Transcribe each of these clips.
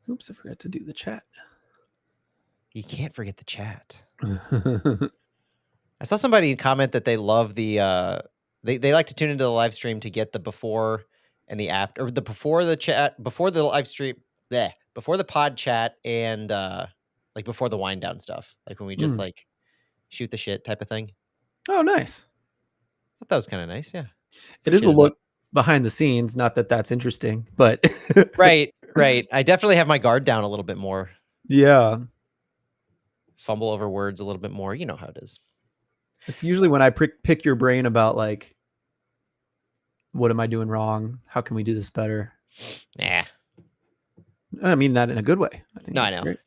Oops, I forgot to do the chat. You can't forget the chat. I saw somebody comment that they love the they like to tune into the live stream to get the before and the after, or the before the chat, before the live stream, before the pod chat, and like before the wind down stuff, like when we just like shoot the shit type of thing. Oh, nice. I thought that was kind of nice. Yeah, It is a appreciate that. look behind the scenes. Not that that's interesting, but Right. I definitely have my guard down a little bit more. Yeah. Fumble over words a little bit more. You know how it is. It's usually when I pick your brain about like, what am I doing wrong? How can we do this better? Yeah. I mean that in a good way. I think No, that's I know. great.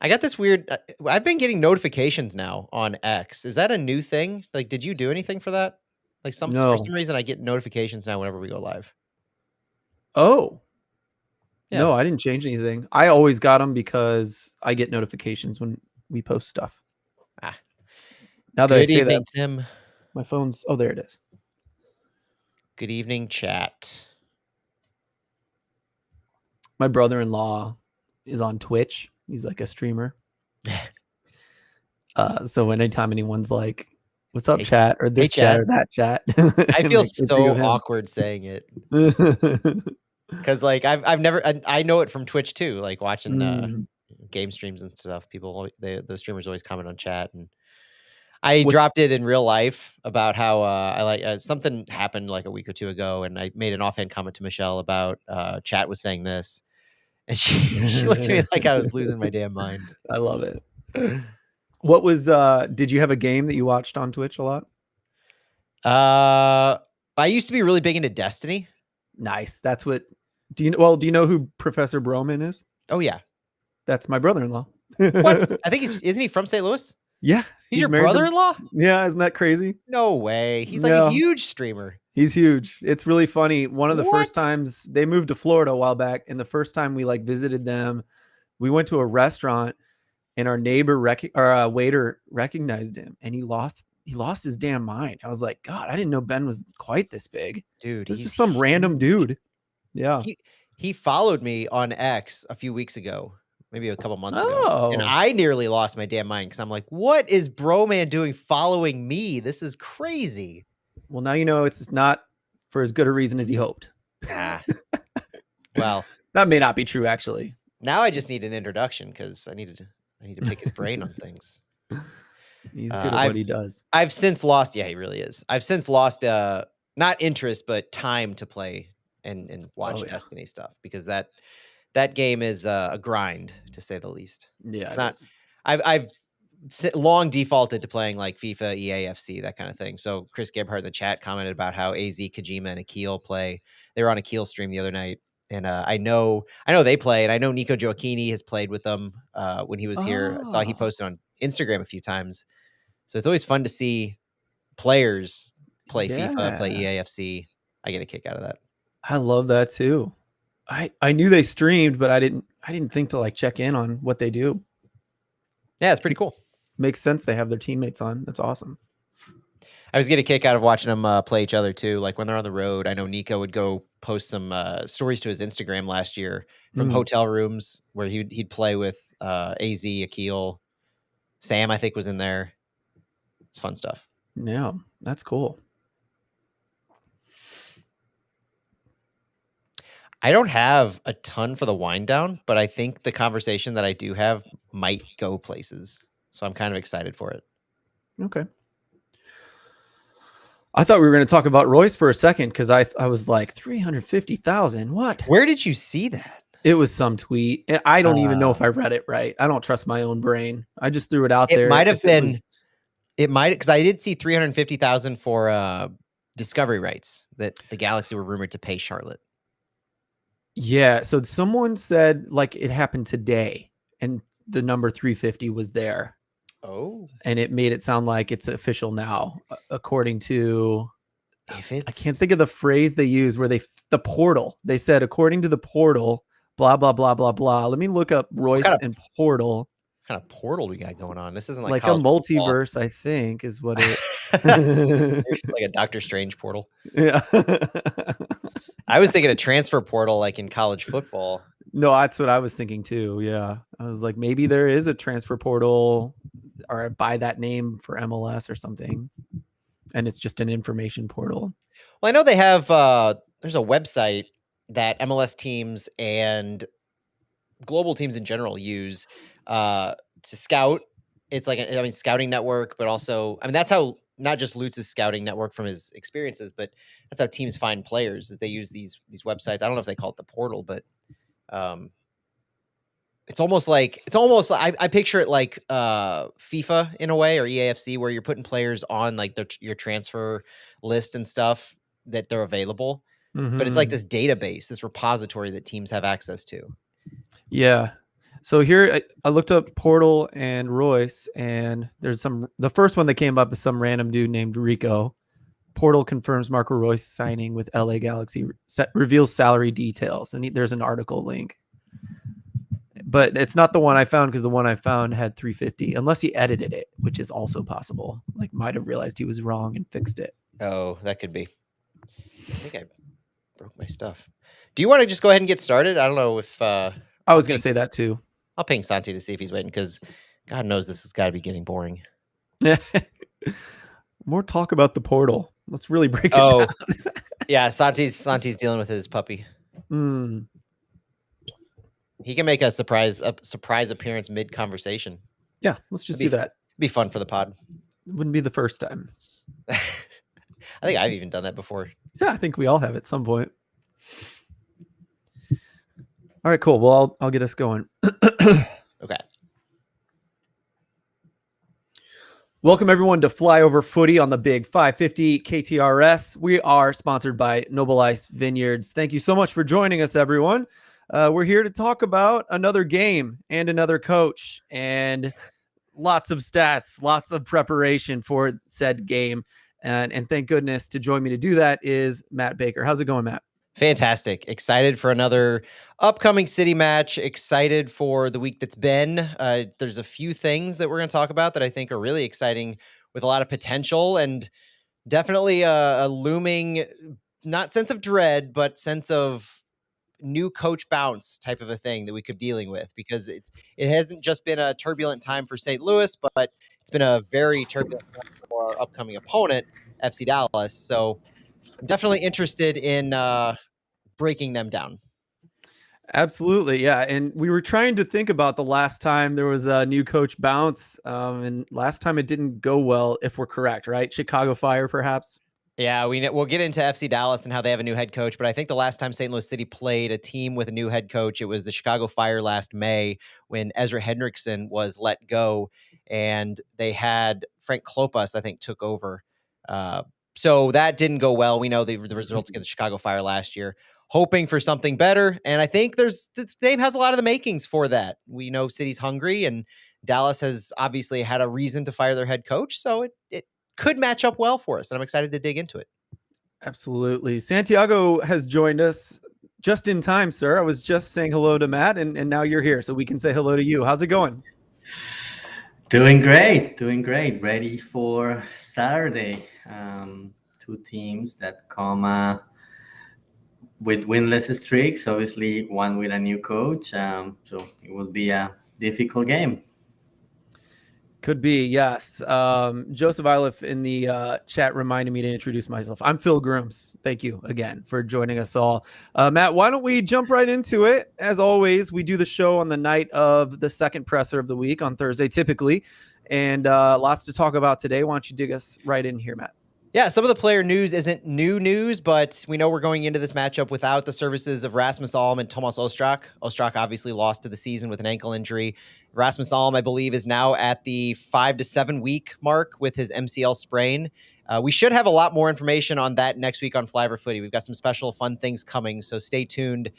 I got this weird. I've been getting notifications now on X. Is that a new thing? Like, did you do anything for that? Like, for some reason, I get notifications now whenever we go live. Oh. Yeah. No, I didn't change anything. I always got them because I get notifications when we post stuff. Now that I say that, Tim. My phone's. Oh, there it is. Good evening, chat. My brother-in-law is on Twitch. He's like a streamer. So anytime anyone's like, "What's up, chat?" or this chat or that chat, I feel so awkward saying it because like I've never I know it from Twitch too. Like watching game streams and stuff. People, those streamers always comment on chat, and I dropped it in real life about how I like something happened like a week or two ago, and I made an offhand comment to Michelle about chat was saying this, and she looked at me like I was losing my damn mind. I love it. What was did you have a game that you watched on Twitch a lot? I used to be really big into Destiny. Nice. That's what do you know who Professor Broman is? Oh yeah. That's my brother-in-law. What? I think isn't he from St. Louis? Yeah. He's your brother-in-law? Yeah, isn't that crazy? No way. He's like a huge streamer. He's huge. It's really funny. One of the first times they moved to Florida a while back, and the first time we like visited them, we went to a restaurant, and our neighbor waiter recognized him, and he lost his damn mind. I was like, God, I didn't know Ben was quite this big. Dude, this is some random dude. Yeah. He followed me on X a few weeks ago, maybe a couple months ago. And I nearly lost my damn mind because I'm like, what is Broman doing following me? This is crazy. Well, now you know it's not for as good a reason as you hoped. Well, that may not be true, actually. Now I just need an introduction because I need to pick his brain on things. He's good at what he does. I've since lost. Yeah, he really is. I've since lost not interest, but time to play and watch Destiny stuff because that game is a grind, to say the least. Yeah, it's not. I've long defaulted to playing like FIFA, EA, FC, that kind of thing. So Chris Gebhardt in the chat commented about how AZ, Kojima, and Akil play. They were on Akil stream the other night, and I know they play, and I know Nico Gioacchini has played with them when he was here. I saw he posted on Instagram a few times. So it's always fun to see players play FIFA, play EA, FC. I get a kick out of that. I love that too. I knew they streamed, but I didn't think to like check in on what they do. Yeah, it's pretty cool. Makes sense. They have their teammates on. That's awesome. I was getting a kick out of watching them play each other too. Like when they're on the road, I know Nico would go post some stories to his Instagram last year from hotel rooms where he'd play with AZ, Akil, Sam, I think was in there. It's fun stuff. Yeah, that's cool. I don't have a ton for the wind down, but I think the conversation that I do have might go places. So I'm kind of excited for it. Okay. I thought we were going to talk about Royce for a second because I was like 350,000. What? Where did you see that? It was some tweet. I don't even know if I read it right. I don't trust my own brain. I just threw it out there. It might have been. It might, because I did see 350,000 for discovery rights that the Galaxy were rumored to pay Charlotte. Yeah. So someone said like it happened today, and the number 350 was there. Oh. And it made it sound like it's official now, according to. I can't think of the phrase they use where the portal. They said according to the portal, blah blah blah blah blah. Let me look up Royce and portal. What kind of portal we got going on? This isn't like a multiverse, I think, is what it. Like a Doctor Strange portal. Yeah. I was thinking a transfer portal, like in college football. No, that's what I was thinking too. Yeah. I was like, maybe there is a transfer portal or by that name for MLS or something. And it's just an information portal. Well, I know they have, there's a website that MLS teams and global teams in general use to scout. It's like, scouting network, but also, that's how not just Lutz's scouting network from his experiences, but that's how teams find players, is they use these websites. I don't know if they call it the portal, but um, it's almost like I picture it like FIFA in a way, or EAFC, where you're putting players on like your transfer list and stuff that they're available. But it's like this database, this repository that teams have access to. Yeah. So here I looked up Portal and Royce, and there's the first one that came up is some random dude named Rico. Portal confirms Marco Royce signing with LA Galaxy, reveals salary details, and there's an article link. But it's not the one I found, because the one I found had 350, unless he edited it, which is also possible. Like, might have realized he was wrong and fixed it. Oh, that could be. I think I broke my stuff. Do you want to just go ahead and get started? I don't know if I was going to say that too. I'll ping Santi to see if he's waiting, because God knows this has got to be getting boring. More talk about the portal. Let's really break it down. Yeah, Santi's dealing with his puppy. He can make a surprise appearance mid conversation. Yeah, let's just do that. It'd be fun for the pod. It wouldn't be the first time. I think I've even done that before. Yeah, I think we all have at some point. All right, cool. Well, I'll get us going. Okay. Welcome, everyone, to Flyover Footy on the Big 550 KTRS. We are sponsored by Noble Ice Vineyards. Thank you so much for joining us, everyone. We're here to talk about another game and another coach and lots of stats, lots of preparation for said game. And thank goodness, to join me to do that is Matt Baker. How's it going, Matt? Fantastic. Excited for another upcoming city match. Excited for the week that's been. There's a few things that we're going to talk about that I think are really exciting, with a lot of potential, and definitely a looming, not sense of dread, but sense of new coach bounce type of a thing that we could be dealing with, because it hasn't just been a turbulent time for St. Louis, but it's been a very turbulent time for our upcoming opponent, FC Dallas. So I'm definitely interested in breaking them down. Absolutely. Yeah. And we were trying to think about the last time there was a new coach bounce. And last time it didn't go well, if we're correct, right? Chicago Fire, perhaps. Yeah, we'll get into FC Dallas and how they have a new head coach, but I think the last time St. Louis City played a team with a new head coach, it was the Chicago Fire last May, when Ezra Hendrickson was let go, and they had Frank Klopas, I think, took over. So that didn't go well. We know the results against the Chicago Fire last year. Hoping for something better, and I think this game has a lot of the makings for that. We know City's hungry, and Dallas has obviously had a reason to fire their head coach, so it could match up well for us, and I'm excited to dig into it. Absolutely. Santiago has joined us just in time, sir. I was just saying hello to Matt, and now you're here, so we can say hello to you. How's it going? Doing great. Ready for Saturday. Two teams that come with winless streaks, obviously one with a new coach. So it will be a difficult game. Could be, yes. Joseph Iliff in the chat reminded me to introduce myself. I'm Phil Grooms. Thank you again for joining us all. Matt, why don't we jump right into it? As always, we do the show on the night of the second presser of the week on Thursday, typically. And lots to talk about today. Why don't you dig us right in here, Matt? Yeah, some of the player news isn't new news, but we know we're going into this matchup without the services of Rasmus Alm and Tomas Ostrak. Ostrak obviously lost to the season with an ankle injury. Rasmus Alm, I believe, is now at the 5 to 7 week mark with his MCL sprain. We should have a lot more information on that next week on Flyover Footy. We've got some special fun things coming, so stay tuned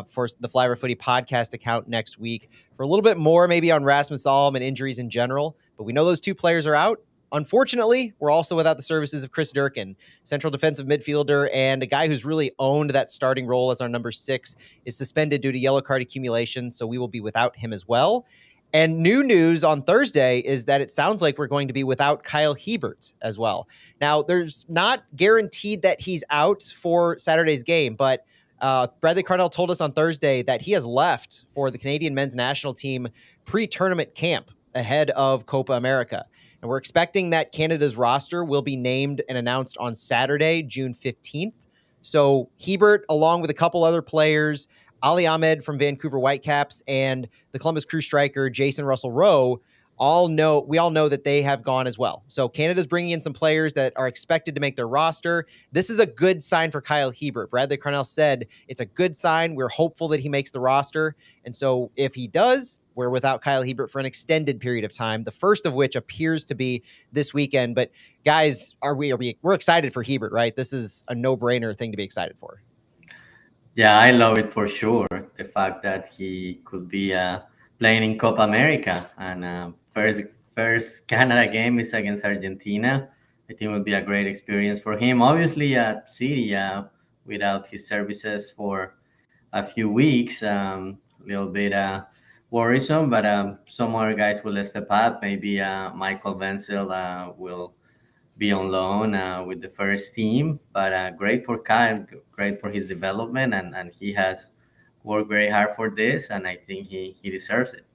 for the Flyover Footy podcast account next week for a little bit more maybe on Rasmus Alm and injuries in general. But we know those two players are out. Unfortunately, we're also without the services of Chris Durkin, central defensive midfielder, and a guy who's really owned that starting role as our number 6 is suspended due to yellow card accumulation, so we will be without him as well. And new news on Thursday is that it sounds like we're going to be without Kyle Hebert as well. Now, there's not guaranteed that he's out for Saturday's game, but Bradley Carnell told us on Thursday that he has left for the Canadian men's national team pre-tournament camp ahead of Copa America. And we're expecting that Canada's roster will be named and announced on Saturday, June 15th. So Hebert, along with a couple other players, Ali Ahmed from Vancouver Whitecaps and the Columbus Crew striker Jason Russell Rowe, we all know that they have gone as well. So Canada's bringing in some players that are expected to make their roster. This is a good sign for Kyle Hebert. Bradley Carnell said it's a good sign. We're hopeful that he makes the roster. And so if he does, we're without Kyle Hebert for an extended period of time, the first of which appears to be this weekend. But guys, we're excited for Hebert, right? This is a no-brainer thing to be excited for. Yeah, I love it for sure. The fact that he could be playing in Copa America, and first Canada game is against Argentina. I think it would be a great experience for him. Obviously, at City, without his services for a few weeks, a little bit worrisome. But some other guys will step up. Maybe Michael Wenzel will be on loan with the first team. But great for Kyle, great for his development, and he has worked very hard for this, and I think he deserves it.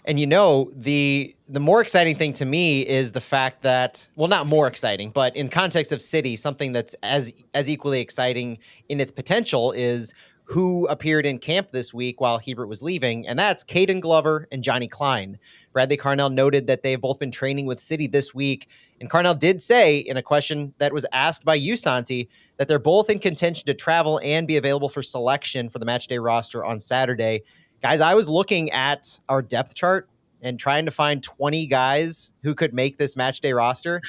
And the more exciting thing to me is the fact that, well, not more exciting, but in context of City, something that's as equally exciting in its potential is who appeared in camp this week while Hebert was leaving, and that's Caden Glover and Johnny Klein. Bradley Carnell noted that they've both been training with City this week, and Carnell did say in a question that was asked by you, Santi, that they're both in contention to travel and be available for selection for the matchday roster on Saturday. Guys, I was looking at our depth chart and trying to find 20 guys who could make this matchday roster,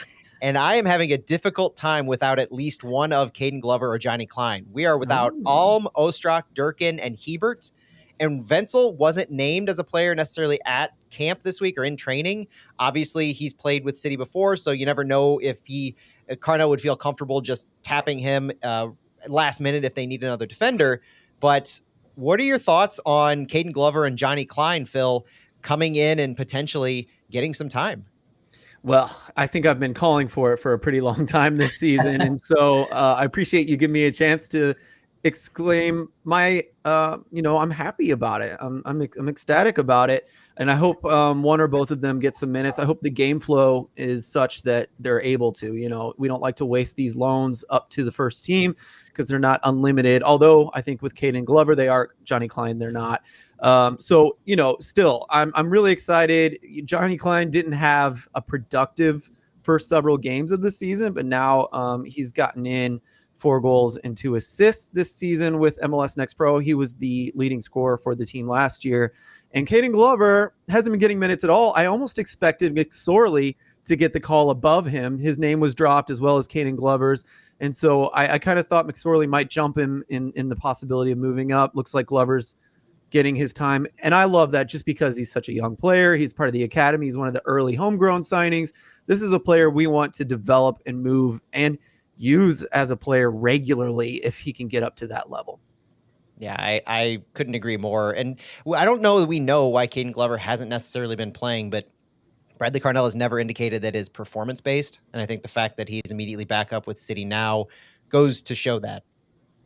and I am having a difficult time without at least one of Caden Glover or Johnny Klein. We are without Alm, Ostrak, Durkin, and Hebert. And Wenzel wasn't named as a player necessarily at camp this week or in training. Obviously, he's played with City before, so you never know if Carnell would feel comfortable just tapping him last minute if they need another defender. But what are your thoughts on Caden Glover and Johnny Klein, Phil, coming in and potentially getting some time? Well, I think I've been calling for it for a pretty long time this season. And so I appreciate you giving me a chance to exclaim my, I'm happy about it. I'm ecstatic about it. And I hope one or both of them get some minutes. I hope the game flow is such that they're able to. We don't like to waste these loans up to the first team because they're not unlimited. Although I think with Caden Glover, they are. Johnny Klein, they're not. Still, I'm really excited. Johnny Klein didn't have a productive first several games of the season, but now he's gotten in 4 goals and 2 assists this season with MLS Next Pro. He was the leading scorer for the team last year. And Caden Glover hasn't been getting minutes at all. I almost expected McSorley to get the call above him. His name was dropped as well as Caden Glover's. And so I kind of thought McSorley might jump him in the possibility of moving up. Looks like Glover's getting his time. And I love that just because he's such a young player. He's part of the academy. He's one of the early homegrown signings. This is a player we want to develop and move and use as a player regularly if he can get up to that level. Yeah, I couldn't agree more. And I don't know that we know why Caden Glover hasn't necessarily been playing, but Bradley Carnell has never indicated that is performance-based. And I think the fact that he's immediately back up with City now goes to show that.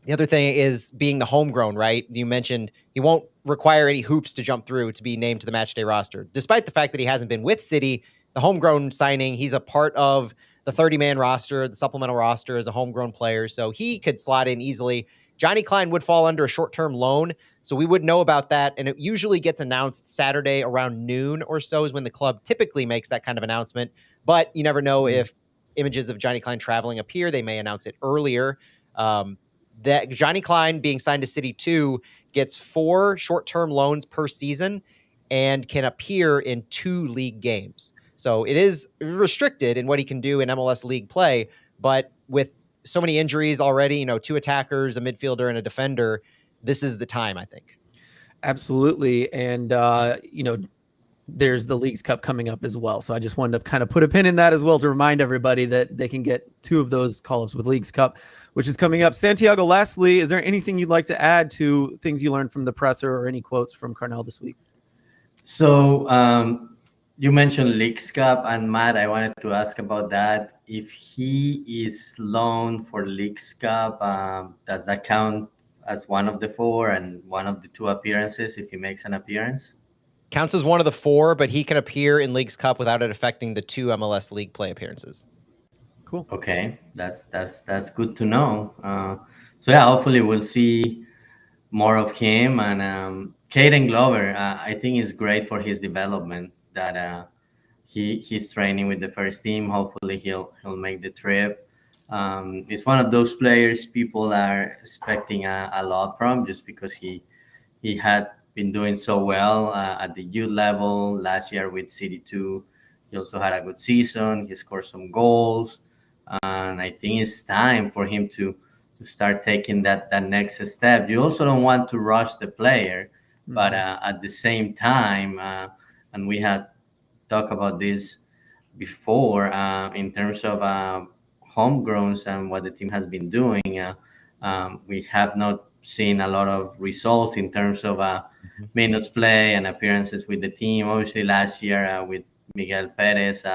The other thing is being the homegrown, right? You mentioned he won't require any hoops to jump through to be named to the matchday roster. Despite the fact that he hasn't been with City, the homegrown signing, he's a part of the 30-man roster, the supplemental roster as a homegrown player, so he could slot in easily. Johnny Klein would fall under a short-term loan, so we would know about that, and it usually gets announced Saturday around noon or so is when the club typically makes that kind of announcement, but you never know if images of Johnny Klein traveling appear. They may announce it earlier. That Johnny Klein being signed to City 2 gets 4 short-term loans per season and can appear in 2 league games. So it is restricted in what he can do in MLS league play, but with so many injuries already, 2 attackers, a midfielder, and a defender, this is the time, I think. Absolutely. And, there's the Leagues Cup coming up as well. So I just wanted to kind of put a pin in that as well to remind everybody that they can get 2 of those call-ups with Leagues Cup, which is coming up. Santiago, lastly, is there anything you'd like to add to things you learned from the presser or any quotes from Carnell this week? So you mentioned Leagues Cup, and Matt, I wanted to ask about that. If he is loaned for Leagues Cup, does that count as one of the 4 and one of the 2 appearances if he makes an appearance? Counts as one of the 4, but he can appear in Leagues Cup without it affecting the 2 MLS League play appearances. Cool. Okay, that's good to know. So yeah, hopefully we'll see more of him. And Caden Glover, I think is great for his development. That he's training with the first team. Hopefully he'll make the trip. He's one of those players people are expecting a lot from, just because he had been doing so well at the youth level last year with City 2. He also had a good season. He scored some goals, and I think it's time for him to start taking that next step. You also don't want to rush the player, but at the same time, and we had talked about this before, in terms of homegrowns and what the team has been doing. We have not seen a lot of results in terms of minutes play and appearances with the team. Obviously, last year with Miguel Perez,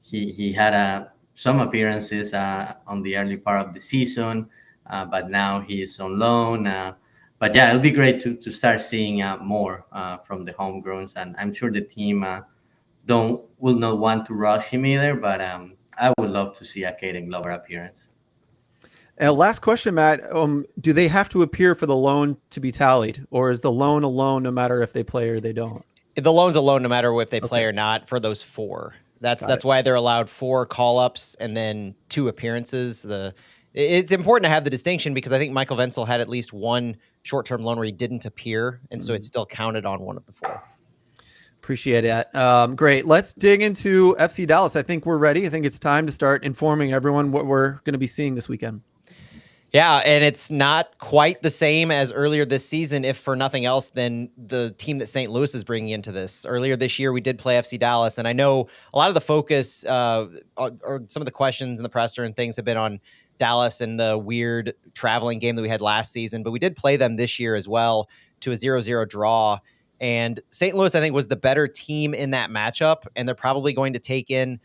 he had some appearances on the early part of the season, but now he's on loan. But yeah, it'll be great to start seeing more from the homegrowns, and I'm sure the team will not want to rush him either. But I would love to see a Caden Glover appearance. Last question, Matt. Do they have to appear for the loan to be tallied, or is the loan a loan no matter if they play or they don't? The loan's a loan no matter if they play or not for those 4. That's why they're allowed 4 call-ups and then 2 appearances. It's important to have the distinction because I think Michael Wenzel had at least one short-term loan where he didn't appear, and so it's still counted on one of the 4. Appreciate it. Great. Let's dig into FC Dallas. I think we're ready. I think it's time to start informing everyone what we're going to be seeing this weekend. Yeah, and it's not quite the same as earlier this season, if for nothing else than the team that St. Louis is bringing into this. Earlier this year, we did play FC Dallas, and I know a lot of the focus or some of the questions in the presser and things have been on Dallas and the weird traveling game that we had last season, but we did play them this year as well to a 0-0 draw. And St. Louis, I think, was the better team in that matchup, and they're probably going to take in,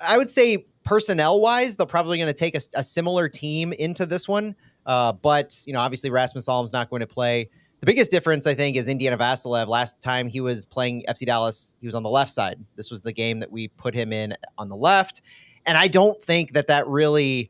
I would say, personnel-wise, they're probably going to take a similar team into this one. But, obviously Rasmus Alm's not going to play. The biggest difference, I think, is Indiana Vassilev. Last time he was playing FC Dallas, he was on the left side. This was the game that we put him in on the left. And I don't think that really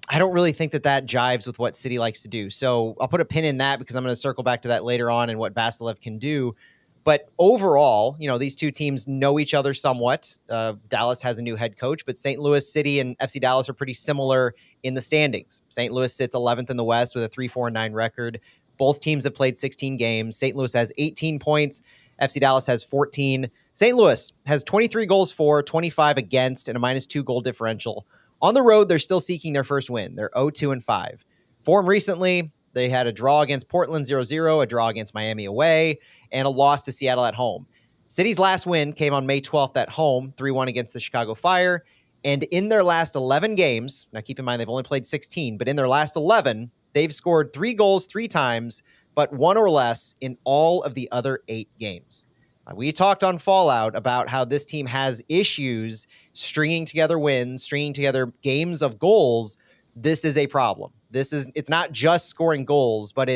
think that jives with what City likes to do. So I'll put a pin in that because I'm going to circle back to that later on and what Vassilev can do. But overall, these two teams know each other somewhat. Dallas has a new head coach, but St. Louis City and FC Dallas are pretty similar in the standings. St. Louis sits 11th in the West with a 3-4-9 record. Both teams have played 16 games. St. Louis has 18 points. FC Dallas has 14. St. Louis has 23 goals for, 25 against, and a -2 goal differential. On the road, they're still seeking their first win. They're 0-2-5. Form recently, they had a draw against Portland 0-0, a draw against Miami away, and a loss to Seattle at home. City's last win came on May 12th at home, 3-1 against the Chicago Fire. And in their last 11 games, now keep in mind they've only played 16, but in their last 11, they've scored 3 goals 3 times, but 1 or less in all of the other 8 games. We talked on Fallout about how this team has issues stringing together wins, stringing together games of goals. This is a problem. It's not just scoring goals, but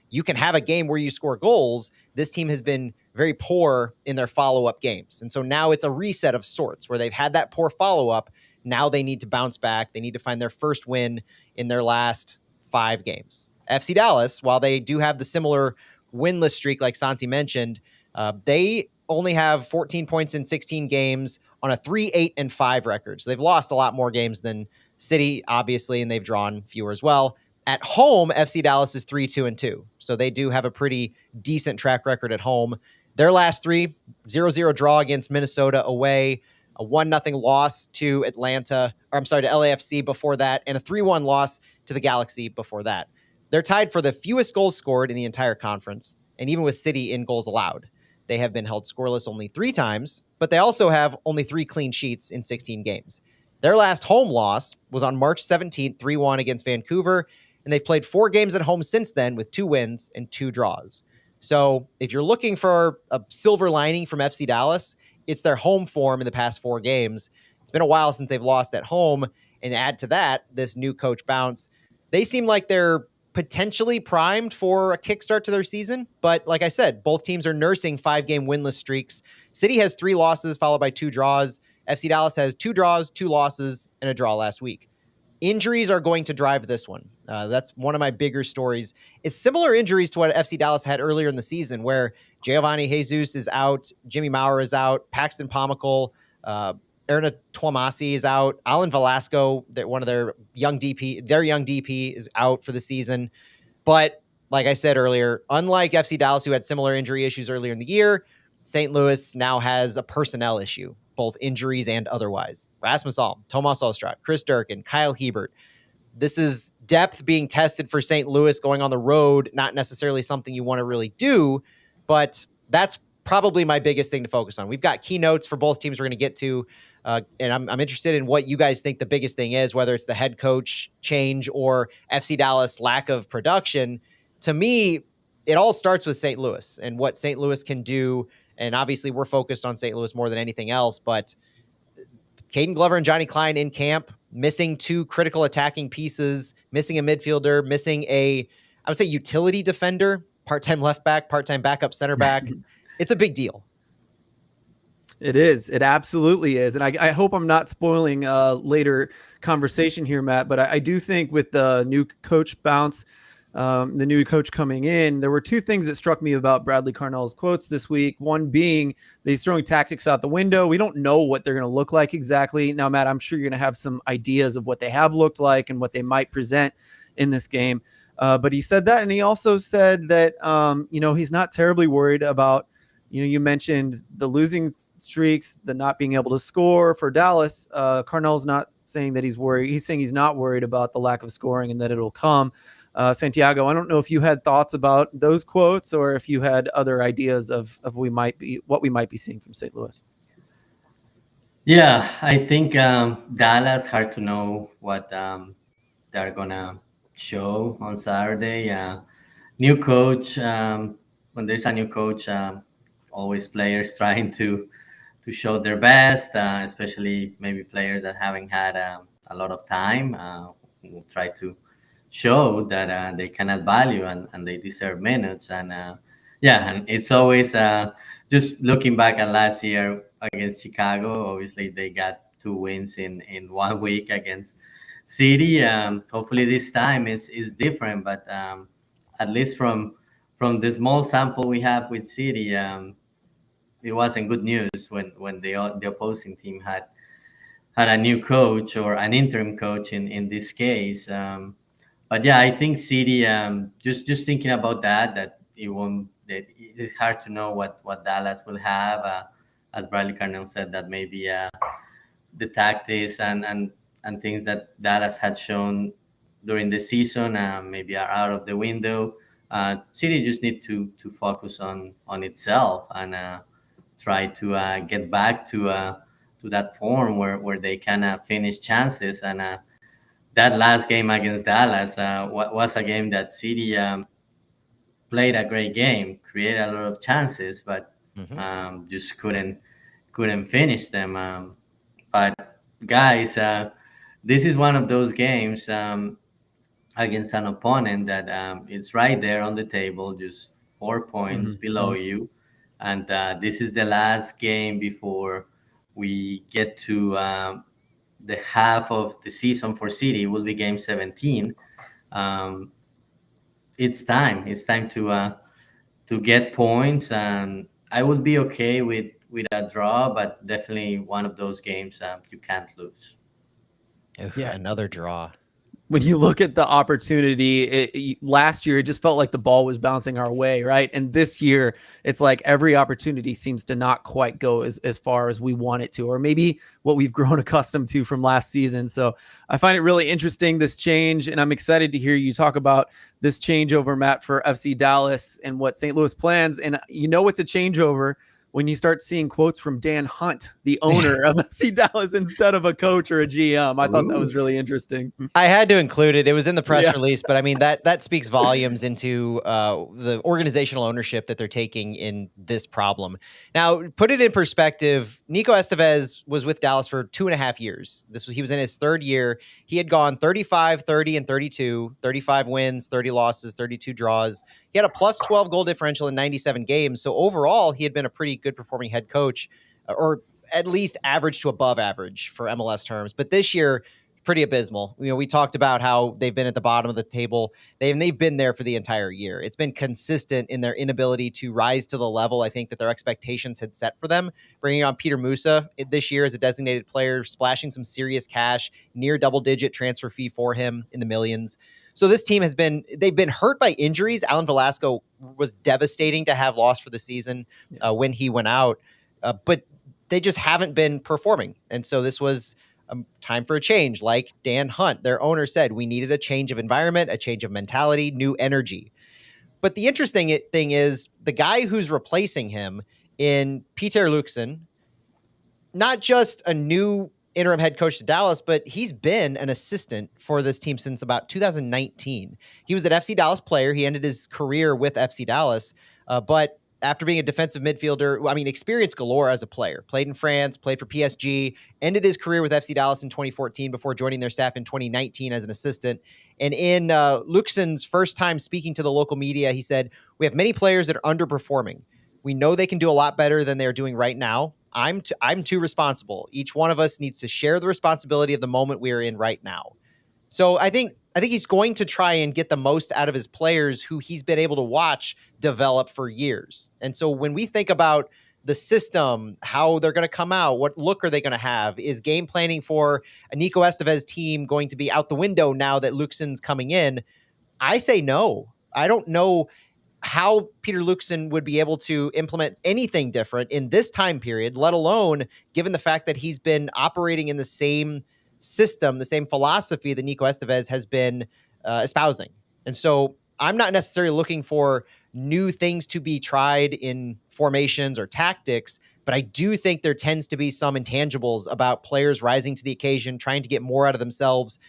you can have a game where you score goals. This team has been very poor in their follow-up games. And so now it's a reset of sorts where they've had that poor follow-up. Now they need to bounce back. They need to find their first win in their last 5 games. FC Dallas, while they do have the similar winless streak like Santi mentioned, they only have 14 points in 16 games on a 3-8-5 record. So they've lost a lot more games than City, obviously, and they've drawn fewer as well. At home, FC Dallas is 3-2-2. So they do have a pretty decent track record at home. Their last 3, 0-0 draw against Minnesota away, a 1-0 loss to to LAFC before that, and a 3-1 loss to the Galaxy before that. They're tied for the fewest goals scored in the entire conference, and even with City in goals allowed. They have been held scoreless only 3 times, but they also have only 3 clean sheets in 16 games. Their last home loss was on March 17th, 3-1 against Vancouver, and they've played 4 games at home since then with 2 wins and 2 draws. So if you're looking for a silver lining from FC Dallas, it's their home form in the past 4 games. It's been a while since they've lost at home, and add to that this new coach bounce. They seem like they're potentially primed for a kickstart to their season. But like I said, both teams are nursing 5-game winless streaks. City has 3 losses followed by 2 draws. FC Dallas has 2 draws, 2 losses, and a draw last week. Injuries are going to drive this one. That's one of my bigger stories. It's similar injuries to what FC Dallas had earlier in the season, where Giovanni Jesus is out, Jimmy Maurer is out, Paxton Pomykal, Erna Twamasi is out, Alan Velasco, that one of their young DP is out for the season. But like I said earlier, unlike FC Dallas, who had similar injury issues earlier in the year, St. Louis now has a personnel issue, both injuries and otherwise. Rasmus Alm, Tomas Ostrad, Chris Durkin, Kyle Hebert. This is depth being tested for St. Louis going on the road, not necessarily something you want to really do, but that's probably my biggest thing to focus on. We've got keynotes for both teams we're going to get to, and I'm interested in what you guys think the biggest thing is, whether it's the head coach change or FC Dallas lack of production. To me, it all starts with St. Louis and what St. Louis can do. And obviously we're focused on St. Louis more than anything else, but Caden Glover and Johnny Klein in camp, missing 2 critical attacking pieces, missing a midfielder, missing I would say utility defender, part-time left back, part-time backup center back. It's a big deal. It is. It absolutely is. And I hope I'm not spoiling later conversation here, Matt, but I do think with the new coach bounce, the new coach coming in, there were 2 things that struck me about Bradley Carnell's quotes this week. One being that he's throwing tactics out the window. We don't know what they're going to look like exactly. Now, Matt, I'm sure you're going to have some ideas of what they have looked like and what they might present in this game. But he said that, and he also said that, he's not terribly worried about, you mentioned the losing streaks, the not being able to score for Dallas. Carnell's not saying that he's worried. He's saying he's not worried about the lack of scoring and that it'll come. Santiago, I don't know if you had thoughts about those quotes or if you had other ideas of what we might be seeing from St. Louis. Yeah, I think Dallas, hard to know what they're gonna show on Saturday. New coach. When there's a new coach, always players trying to show their best, especially maybe players that haven't had a lot of time. Will try to show that they can add value and they deserve minutes. And and it's always just looking back at last year against Chicago. Obviously, they got 2 wins in 1 week against City. Hopefully, this time is different. But at least from the small sample we have with City, it wasn't good news when the opposing team had a new coach or an interim coach in this case. But yeah, I think City. Just thinking about that it is hard to know what Dallas will have. As Bradley Carnell said, that maybe the tactics and things that Dallas had shown during the season maybe are out of the window. City just need to focus on itself and try to get back to that form where they can finish chances. And that last game against Dallas was a game that City played a great game, created a lot of chances, but just couldn't finish them. But guys, this is one of those games against an opponent that it's right there on the table, just 4 points below you. And this is the last game before we get to the half of the season for City. Will be game 17. It's time. It's time to get points, and I would be okay with a draw, but definitely one of those games you can't lose. Another draw. When you look at the opportunity, last year, it just felt like the ball was bouncing our way, right? And this year, it's like every opportunity seems to not quite go as far as we want it to, or maybe what we've grown accustomed to from last season. So I find it really interesting, this change, and I'm excited to hear you talk about this changeover, Matt, for FC Dallas and what St. Louis plans. And it's a changeover when you start seeing quotes from Dan Hunt, the owner of FC Dallas, instead of a coach or a GM. I thought that was really interesting. I had to include it. It was in the press release, but I mean, that speaks volumes into the organizational ownership that they're taking in this problem. Now, put it in perspective, Nico Estevez was with Dallas for 2.5 years. He was in his third year. He had gone 35, 30, and 32, 35 wins, 30 losses, 32 draws. He had a plus 12 goal differential in 97 games. So overall, he had been a pretty good performing head coach, or at least average to above average for MLS terms. But this year, pretty abysmal. We talked about how they've been at the bottom of the table. They've been there for the entire year. It's been consistent in their inability to rise to the level I think that their expectations had set for them. Bringing on Peter Musa this year as a designated player, splashing some serious cash, near double-digit transfer fee for him in the millions. So this team they've been hurt by injuries. Alan Velasco was devastating to have lost for the season when he went out, but they just haven't been performing. And so this was time for a change. Like Dan Hunt, their owner, said, we needed a change of environment, a change of mentality, new energy. But the interesting thing is the guy who's replacing him in Peter Luxen, not just a new interim head coach to Dallas, but he's been an assistant for this team since about 2019. He was an FC Dallas player. He ended his career with FC Dallas, but after being a defensive midfielder, experience galore as a player, played in France, played for PSG, ended his career with FC Dallas in 2014 before joining their staff in 2019 as an assistant. And in Luxen's first time speaking to the local media, he said, we have many players that are underperforming. We know they can do a lot better than they're doing right now. I'm too responsible. Each one of us needs to share the responsibility of the moment we are in right now. So I think he's going to try and get the most out of his players who he's been able to watch develop for years. And so when we think about the system, how they're going to come out, what look are they going to have? Is game planning for a Nico Estevez team going to be out the window now that Luxen's coming in? I say no. I don't know how Peter Luxen would be able to implement anything different in this time period, let alone given the fact that he's been operating in the same system, the same philosophy that Nico Estevez has been espousing. And so I'm not necessarily looking for new things to be tried in formations or tactics, but I do think there tends to be some intangibles about players rising to the occasion, trying to get more out of themselves.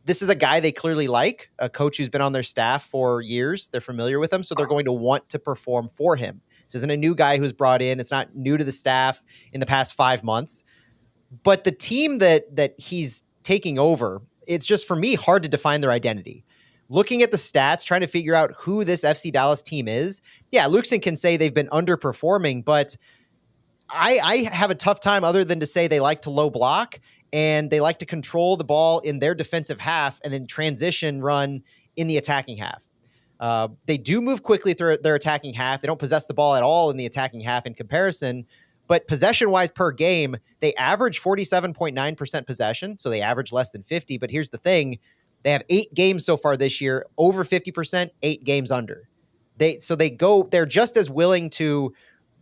This is a guy they clearly like, a coach who's been on their staff for years. They're familiar with him, so they're going to want to perform for him. This isn't a new guy who's brought in. It's not new to the staff in the past 5 months. But the team that he's taking over, it's just, for me, hard to define their identity. Looking at the stats, trying to figure out who this FC Dallas team is. Yeah, Luxen can say they've been underperforming, but I have a tough time other than to say they like to low block and they like to control the ball in their defensive half and then transition run in the attacking half. They do move quickly through their attacking half. They don't possess the ball at all in the attacking half in comparison. But possession-wise per game, they average 47.9% possession, so they average less than 50. But here's the thing. They have 8 games so far this year, over 50%, 8 games under. They're just as willing to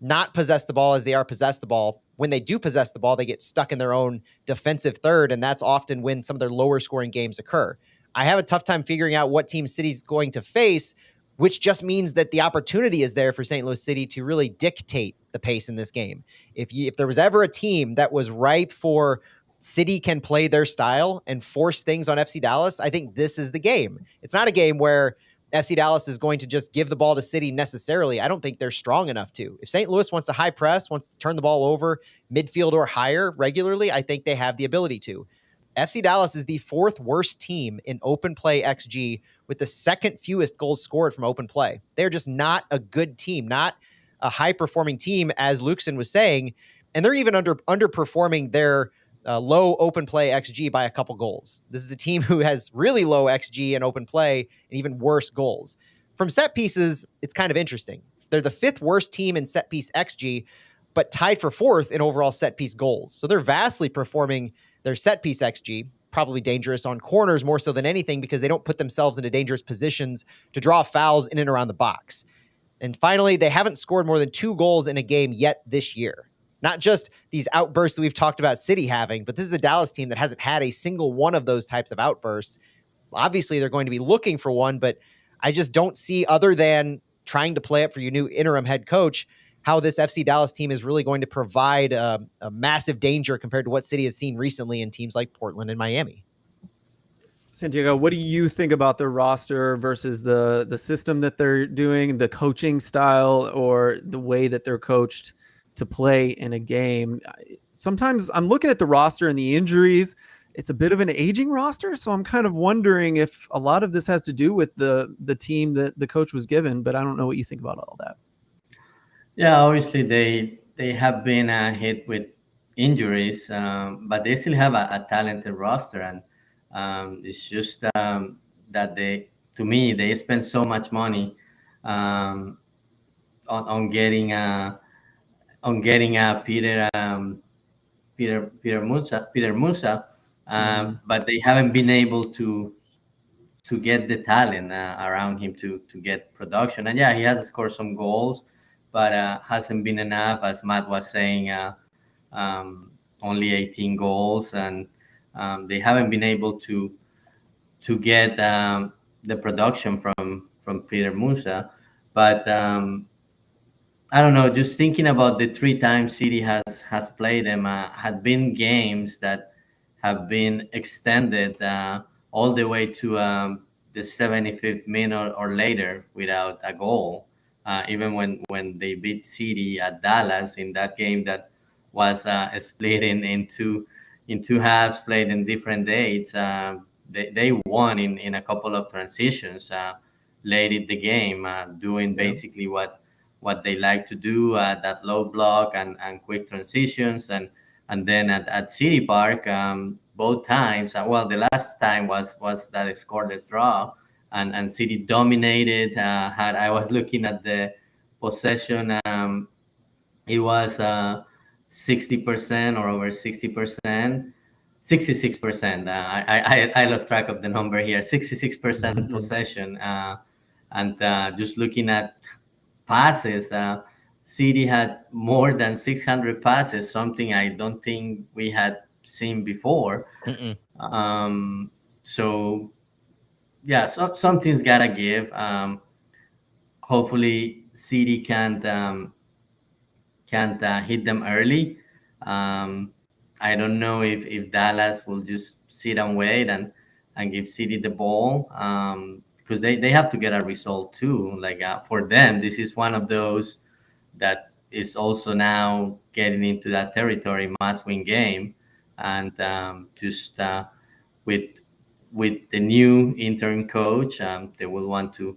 not possess the ball as they are possess the ball. When they do possess the ball, they get stuck in their own defensive third, and that's often when some of their lower scoring games occur. I have a tough time figuring out what team City's going to face, which just means that the opportunity is there for St. Louis City to really dictate the pace in this game. If there was ever a team that was ripe for City can play their style and force things on FC Dallas, I think this is the game. It's not a game where FC Dallas is going to just give the ball to City necessarily. I don't think they're strong enough to. If St. Louis wants to high press, wants to turn the ball over midfield or higher regularly, I think they have the ability to. FC Dallas is the 4th worst team in open play XG with the 2nd fewest goals scored from open play. They're just not a good team, not a high-performing team, as Luxen was saying, and they're even underperforming their low open play XG by a couple goals. This is a team who has really low XG in open play and even worse goals. From set pieces, it's kind of interesting. They're the 5th worst team in set piece XG, but tied for 4th in overall set piece goals. So they're vastly performing their set piece XG, probably dangerous on corners more so than anything because they don't put themselves into dangerous positions to draw fouls in and around the box. And finally, they haven't scored more than 2 goals in a game yet this year. Not just these outbursts that we've talked about City having, but this is a Dallas team that hasn't had a single one of those types of outbursts. Obviously, they're going to be looking for one, but I just don't see, other than trying to play up for your new interim head coach, how this FC Dallas team is really going to provide a massive danger compared to what City has seen recently in teams like Portland and Miami. Santiago, what do you think about the roster versus the system that they're doing, the coaching style, or the way that they're coached to play in a game? Sometimes I'm looking at the roster and the injuries. It's a bit of an aging roster, so I'm kind of wondering if a lot of this has to do with the team that the coach was given, but I don't know what you think about all that. Yeah, obviously they have been hit with injuries, but they still have a talented roster, and it's just that to me, they spend so much money um, on getting Peter Musa, but they haven't been able to get the talent around him to get production. And yeah, he has scored some goals, but hasn't been enough. As Matt was saying, only 18 goals, and they haven't been able to get the production from Peter Musa. But I don't know. Just thinking about the 3 times City has played them, had been games that have been extended all the way to the 75th minute or later without a goal. Even when they beat City at Dallas in that game that was split in two halves, played in different dates. They won in a couple of transitions late in the game, doing basically what they like to do, that low block and quick transitions. And then at City Park, both times, well, the last time was that scoreless draw, and City dominated. I was looking at the possession, it was 60% or over 60%. 66%. I lost track of the number here. 66% possession, and just looking at passes, City had more than 600 passes, something I don't think we had seen before. So yeah, something's gotta give. Hopefully, City can't hit them early. I don't know if Dallas will just sit and wait and give City the ball, because they have to get a result too. Like for them, this is one of those that is also now getting into that territory, must-win game, and just with with the new interim coach, they will want to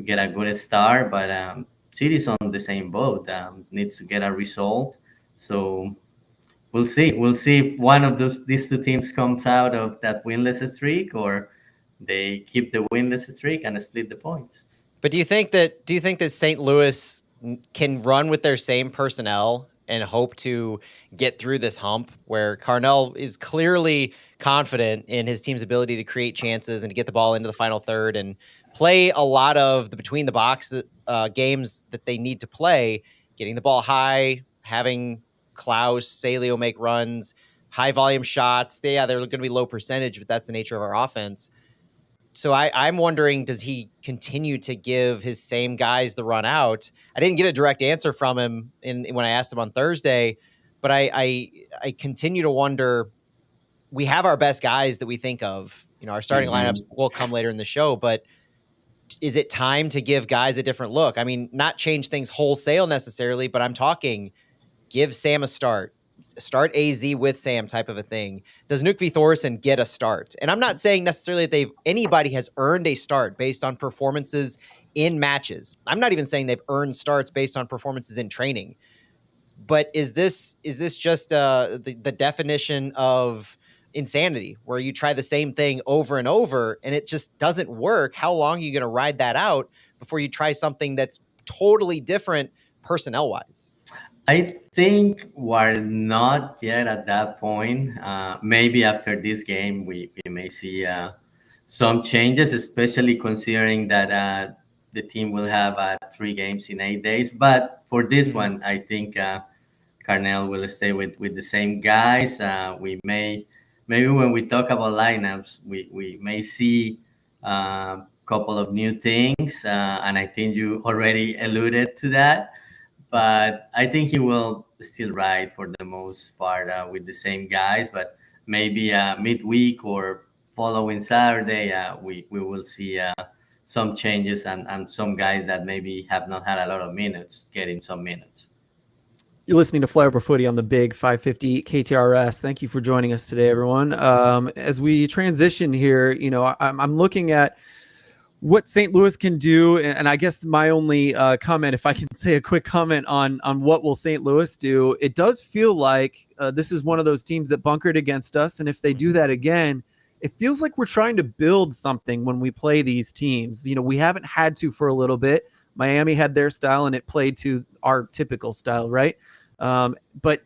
get a good start, but City's on the same boat. Needs to get a result, so we'll see. We'll see if one of these two teams comes out of that winless streak, or they keep the winless streak and split the points. But do you think that St. Louis can run with their same personnel and hope to get through this hump, where Carnell is clearly confident in his team's ability to create chances and to get the ball into the final third and play a lot of the between the box games that they need to play, getting the ball high, having Klaus, Salio make runs, high volume shots. They're going to be low percentage, but that's the nature of our offense. So I'm wondering, does he continue to give his same guys the run out? I didn't get a direct answer from him when I asked him on Thursday, but I continue to wonder. We have our best guys that we think of. Our starting lineups will come later in the show, but is it time to give guys a different look? I mean, not change things wholesale necessarily, but I'm talking give Sam a start AZ with Sam type of a thing. Does Nuke V. Thorson get a start? And I'm not saying necessarily that anybody has earned a start based on performances in matches. I'm not even saying they've earned starts based on performances in training. But is this just the definition of insanity, where you try the same thing over and over and it just doesn't work? How long are you going to ride that out before you try something that's totally different personnel wise? I think we're not yet at that point. Maybe after this game, we may see some changes, especially considering that the team will have 3 games in 8 days. But for this one, I think Carnell will stay with the same guys. Maybe when we talk about lineups, we may see a couple of new things, and I think you already alluded to that. but I think he will still ride for the most part with the same guys. But maybe midweek or following Saturday, we will see some changes and some guys that maybe have not had a lot of minutes getting some minutes. You're listening to Flyover Footy on the Big 550 KTRS. Thank you for joining us today, everyone. As we transition here, I'm looking at what St. Louis can do, and I guess my only comment, if I can say a quick comment on what will St. Louis do, it does feel like this is one of those teams that bunkered against us, and if they do that again, it feels like we're trying to build something when we play these teams. We haven't had to for a little bit. Miami had their style, and it played to our typical style, right? But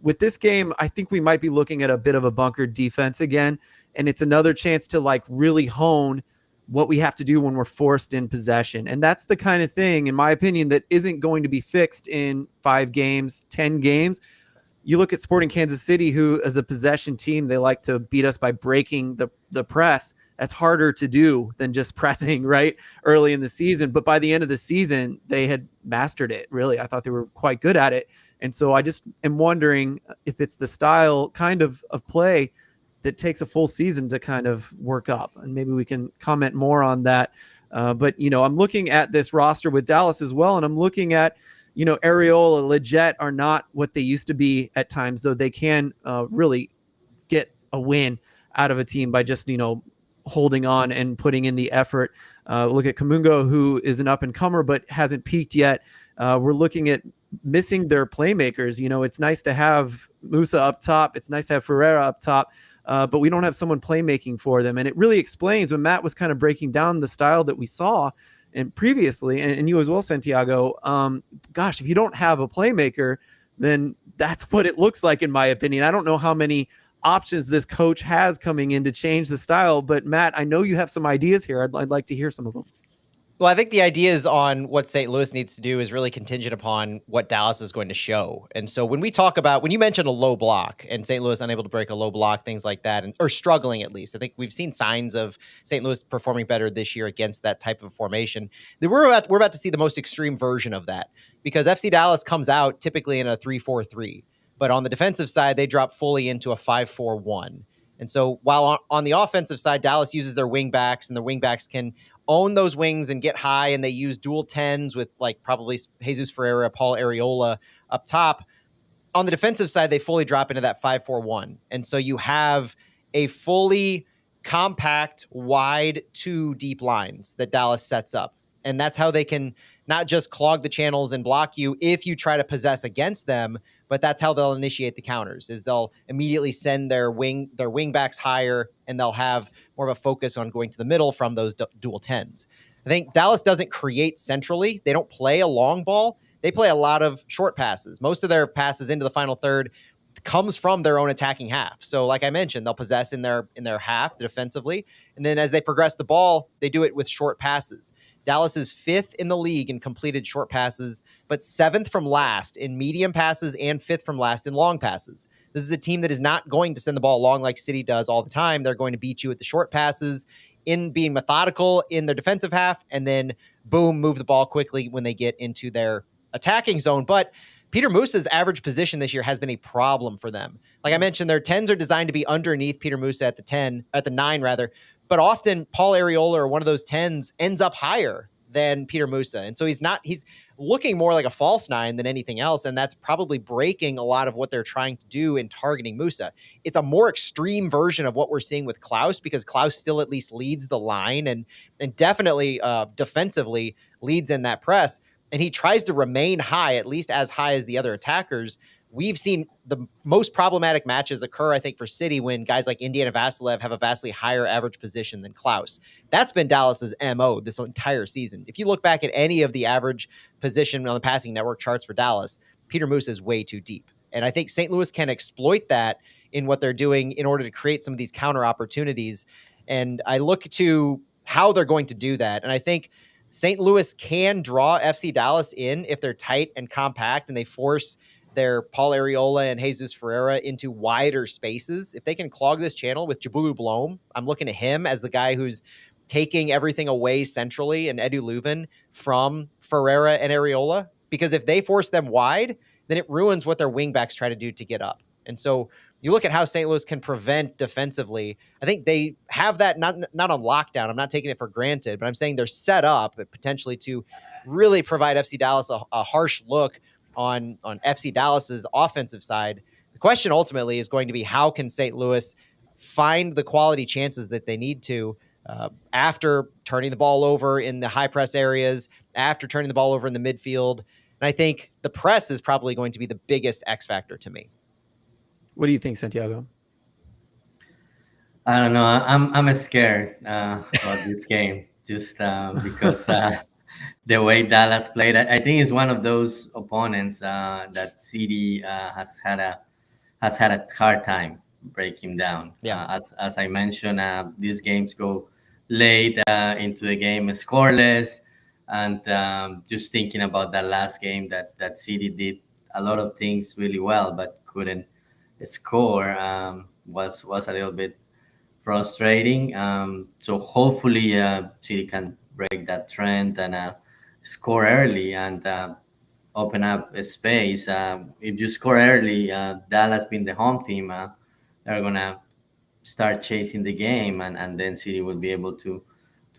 with this game, I think we might be looking at a bit of a bunkered defense again, and it's another chance to really hone what we have to do when we're forced in possession. And that's the kind of thing, in my opinion, that isn't going to be fixed in 5 games, 10 games. You look at Sporting Kansas City, who as a possession team, they like to beat us by breaking the press. That's harder to do than just pressing right early in the season. But by the end of the season, they had mastered it. Really, I thought they were quite good at it. And so I just am wondering if it's the style kind of play that takes a full season to kind of work up. And maybe we can comment more on that. But I'm looking at this roster with Dallas as well, and I'm looking at, Arriola, Leggett are not what they used to be at times, though they can really get a win out of a team by just, holding on and putting in the effort. Look at Kamungo, who is an up-and-comer but hasn't peaked yet. We're looking at missing their playmakers. It's nice to have Musa up top. It's nice to have Ferreira up top. But we don't have someone playmaking for them. And it really explains when Matt was kind of breaking down the style that we saw and previously, and you as well, Santiago, gosh, if you don't have a playmaker, then that's what it looks like, in my opinion. I don't know how many options this coach has coming in to change the style, but Matt, I know you have some ideas here. I'd like to hear some of them. Well, I think the ideas on what St. Louis needs to do is really contingent upon what Dallas is going to show. And so when you mentioned a low block and St. Louis unable to break a low block, things like that, or struggling at least, I think we've seen signs of St. Louis performing better this year against that type of formation. We're about to see the most extreme version of that, because FC Dallas comes out typically in a 3-4-3, but on the defensive side, they drop fully into a 5-4-1. And so while on the offensive side, Dallas uses their wing backs, and the wing backs can own those wings and get high, and they use dual 10s with probably Jesus Ferreira, Paul Arriola up top. On the defensive side, they fully drop into that 5-4-1. And so you have a fully compact, wide 2 deep lines that Dallas sets up. And that's how they can not just clog the channels and block you if you try to possess against them, but that's how they'll initiate the counters, is they'll immediately send their wing backs higher, and they'll have more of a focus on going to the middle from those dual 10s. I think Dallas doesn't create centrally. They don't play a long ball. They play a lot of short passes. Most of their passes into the final third comes from their own attacking half. So like I mentioned, they'll possess in their half defensively. And then as they progress the ball, they do it with short passes. Dallas is 5th in the league in completed short passes, but 7th from last in medium passes and 5th from last in long passes. This is a team that is not going to send the ball long like City does all the time. They're going to beat you with the short passes, in being methodical in their defensive half, and then boom, move the ball quickly when they get into their attacking zone. But Peter Musa's average position this year has been a problem for them. Like I mentioned, their 10s are designed to be underneath Peter Musa at the 9 rather. But often Paul Arriola, or one of those 10s, ends up higher than Peter Musa. And so he's looking more like a false 9 than anything else. And that's probably breaking a lot of what they're trying to do in targeting Musa. It's a more extreme version of what we're seeing with Klaus, because Klaus still at least leads the line and definitely defensively leads in that press. And he tries to remain high, at least as high as the other attackers. We've seen the most problematic matches occur, I think, for City when guys like Indiana Vassilev have a vastly higher average position than Klaus. That's been Dallas's MO this entire season. If you look back at any of the average position on the passing network charts for Dallas, Peter Musa is way too deep. And I think St. Louis can exploit that in what they're doing in order to create some of these counter opportunities. And I look to how they're going to do that. And I think St. Louis can draw FC Dallas in if they're tight and compact and they force their Paul Arriola and Jesus Ferreira into wider spaces. If they can clog this channel with Jabulu Blom, I'm looking at him as the guy who's taking everything away centrally, and Edu Leuven from Ferreira and Arriola. because if they force them wide, then it ruins what their wingbacks try to do to get up. And so you look at how St. Louis can prevent defensively. I think they have that not on lockdown. I'm not taking it for granted, but I'm saying they're set up potentially to really provide FC Dallas a harsh look on FC Dallas's offensive side. The question ultimately is going to be, how can St. Louis find the quality chances that they need to after turning the ball over in the high press areas, after turning the ball over in the midfield. And I think the press is probably going to be the biggest X factor to me. What do you think, Santiago? I don't know. I'm scared about this game just because the way Dallas played. I think it's one of those opponents that City has had a hard time breaking down. Yeah. As I mentioned, these games go late into the game, scoreless, and just thinking about that last game that City did a lot of things really well, but couldn't score, was a little bit frustrating. So hopefully City can break that trend and score early and open up a space. If you score early, Dallas being the home team, they're gonna start chasing the game, and then City will be able to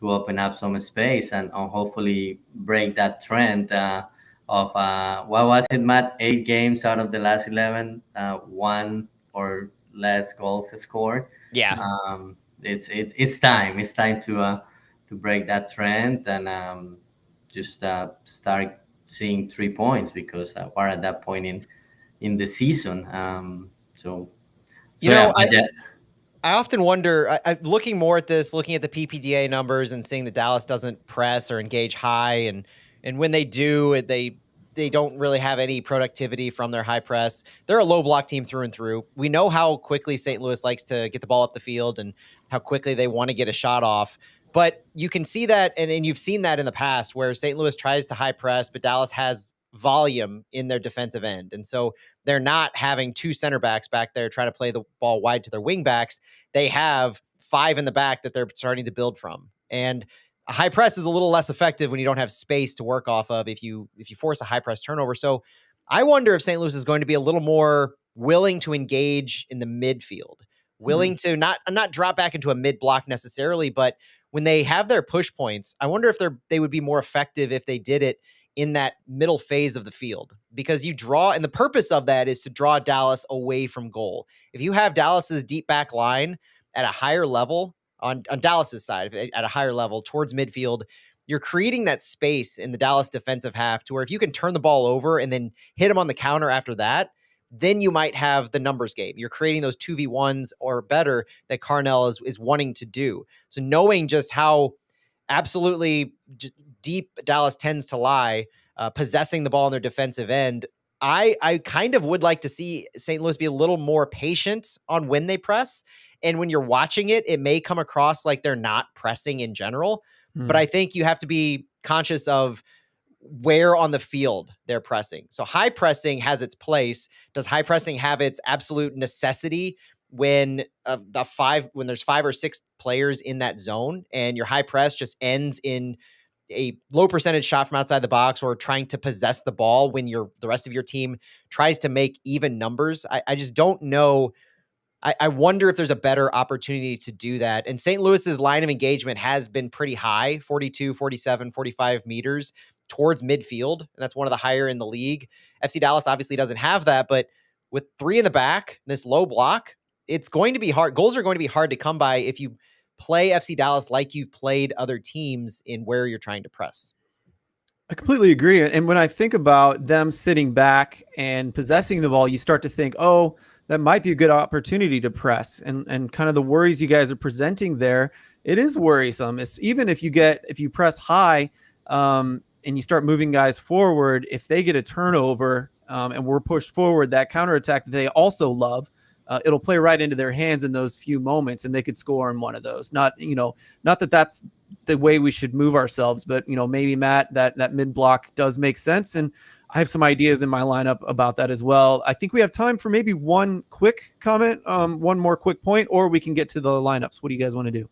open up some space and hopefully break that trend of what was it, Matt? 8 games out of the last 11, one or less goals scored. Yeah. It's time. It's time to break that trend and just start seeing 3 points, because we're at that point in the season. I often wonder, looking more at this, looking at the PPDA numbers and seeing that Dallas doesn't press or engage high, and when they do, they don't really have any productivity from their high press. They're a low block team through and through. We know how quickly St. Louis likes to get the ball up the field and how quickly they want to get a shot off. But you can see that, and you've seen that in the past, where St. Louis tries to high press, but Dallas has volume in their defensive end. And so they're not having 2 center backs back there trying to play the ball wide to their wing backs. They have 5 in the back that they're starting to build from. And a high press is a little less effective when you don't have space to work off of if you force a high press turnover. So I wonder if St. Louis is going to be a little more willing to engage in the midfield, willing to not drop back into a mid block necessarily, but when they have their push points, I wonder if they would be more effective if they did it in that middle phase of the field, because you draw, and the purpose of that is to draw Dallas away from goal. If you have Dallas's deep back line at a higher level on Dallas's side, at a higher level towards midfield, you're creating that space in the Dallas defensive half to where if you can turn the ball over and then hit them on the counter after that, then you might have the numbers game. You're creating those 2v1s or better that Carnell is wanting to do. So knowing just how absolutely deep Dallas tends to lie, possessing the ball on their defensive end, I kind of would like to see St. Louis be a little more patient on when they press. And when you're watching it, it may come across like they're not pressing in general. But I think you have to be conscious of where on the field they're pressing. So high pressing has its place. Does high pressing have its absolute necessity when when there's 5 or 6 players in that zone and your high press just ends in a low percentage shot from outside the box or trying to possess the ball when the rest of your team tries to make even numbers? I just don't know. I wonder if there's a better opportunity to do that. And St. Louis's line of engagement has been pretty high, 42, 47, 45 meters towards midfield. And that's one of the higher in the league. FC Dallas obviously doesn't have that, but with 3 in the back, this low block, it's going to be hard. Goals are going to be hard to come by if you play FC Dallas like you've played other teams in where you're trying to press. I completely agree. And when I think about them sitting back and possessing the ball, you start to think, oh, that might be a good opportunity to press. And kind of the worries you guys are presenting there, it is worrisome. It's, even if you press high and you start moving guys forward, if they get a turnover and we're pushed forward, that counterattack that they also love, it'll play right into their hands in those few moments, and they could score in one of those. Not that that's the way we should move ourselves, but maybe, Matt, that mid block does make sense, and I have some ideas in my lineup about that as well. I think we have time for maybe one quick comment, one more quick point, or we can get to the lineups. What do you guys want to do?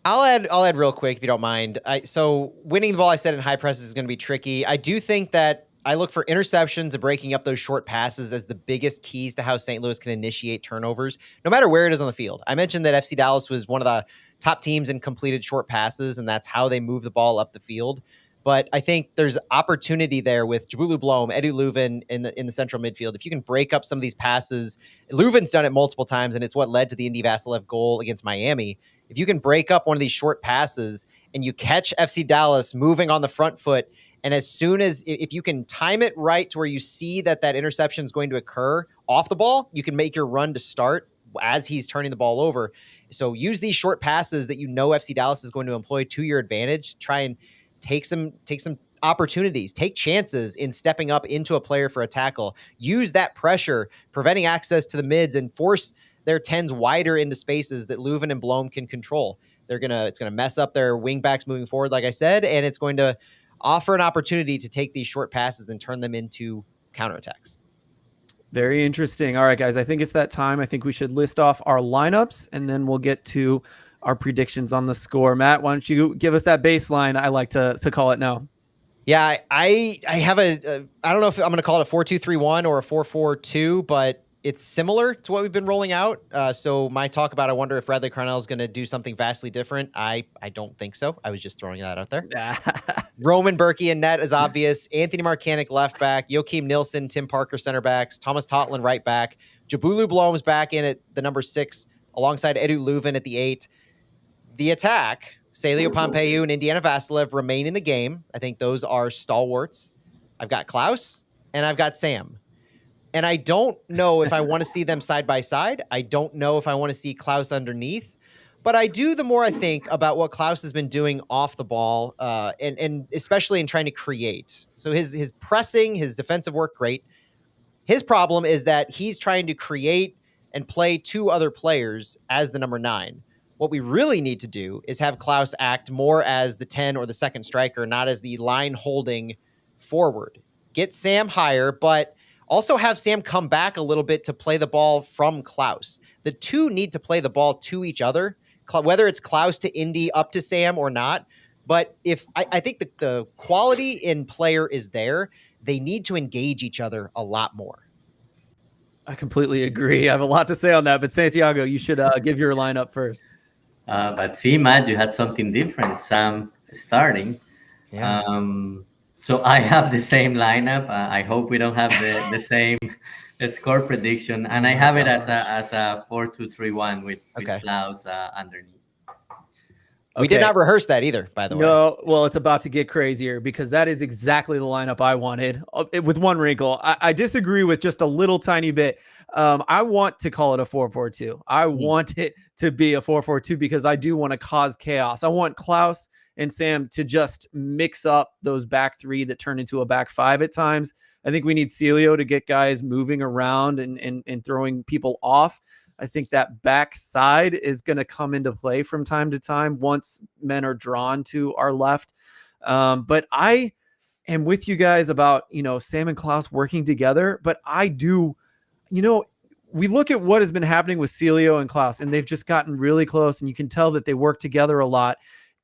I'll add real quick if you don't mind. So winning the ball, I said, in high presses is going to be tricky. I do think that I look for interceptions and breaking up those short passes as the biggest keys to how St. Louis can initiate turnovers, no matter where it is on the field. I mentioned that FC Dallas was one of the top teams in completed short passes, and that's how they move the ball up the field. But I think there's opportunity there with Jabulu Blom, Edu Leuven in the central midfield. If you can break up some of these passes, Leuven's done it multiple times, and it's what led to the Indy Vassilev goal against Miami. If you can break up one of these short passes and you catch FC Dallas moving on the front foot, and as soon as if you can time it right to where you see that interception is going to occur off the ball, you can make your run to start as he's turning the ball over. So use these short passes that FC Dallas is going to employ to your advantage. Try and take some opportunities, take chances in stepping up into a player for a tackle. Use that pressure, preventing access to the mids, and force their 10s wider into spaces that Leuven and Blom can control. It's gonna mess up their wingbacks moving forward, like I said, and it's going to offer an opportunity to take these short passes and turn them into counterattacks. Very interesting. All right, guys, I think it's that time. I think we should list off our lineups, and then we'll get to our predictions on the score. Matt, why don't you give us that baseline? I like to call it now. Yeah, I have I don't know if I'm going to call it a 4-2-3-1 or a 4-4-2, but it's similar to what we've been rolling out. So my talk about, I wonder if Bradley Carnell is going to do something vastly different. I don't think so. I was just throwing that out there. Roman Berkey in net is obvious. Anthony Markanek left back. Joachim Nilsson, Tim Parker center backs. Thomas Totland right back. Jabulu Blom's back in at the number 6 alongside Edu Leuven at the 8. The attack, Celio Pompeu and Indiana Vassilev remain in the game. I think those are stalwarts. I've got Klaus and I've got Sam. And I don't know if I want to see them side by side. I don't know if I want to see Klaus underneath. But I do the more I think about what Klaus has been doing off the ball, and especially in trying to create. So his pressing, his defensive work, great. His problem is that he's trying to create and play 2 other players as the number 9. What we really need to do is have Klaus act more as the 10 or the second striker, not as the line holding forward. Get Sam higher, but also have Sam come back a little bit to play the ball from Klaus. The 2 need to play the ball to each other, whether it's Klaus to Indy up to Sam or not. But if I think the quality in player is there, they need to engage each other a lot more. I completely agree. I have a lot to say on that, but Santiago, you should give your lineup first. But see, Matt, you had something different. Sam starting. Yeah. So I have the same lineup. I hope we don't have the same score prediction, and I have it as a 4-2-3-1 with Klaus underneath. We did not rehearse that either, by the way. No, well, it's about to get crazier because that is exactly the lineup I wanted, with one wrinkle. I disagree with just a little tiny bit. I want to call it a 4-4-2. I want it to be a 4-4-2 because I do want to cause chaos. I want Klaus and Sam to just mix up those back 3 that turn into a back 5 at times. I think we need Celio to get guys moving around and throwing people off. I think that backside is going to come into play from time to time once men are drawn to our left. But I am with you guys about, Sam and Klaus working together. But I do, we look at what has been happening with Celio and Klaus, and they've just gotten really close, and you can tell that they work together a lot.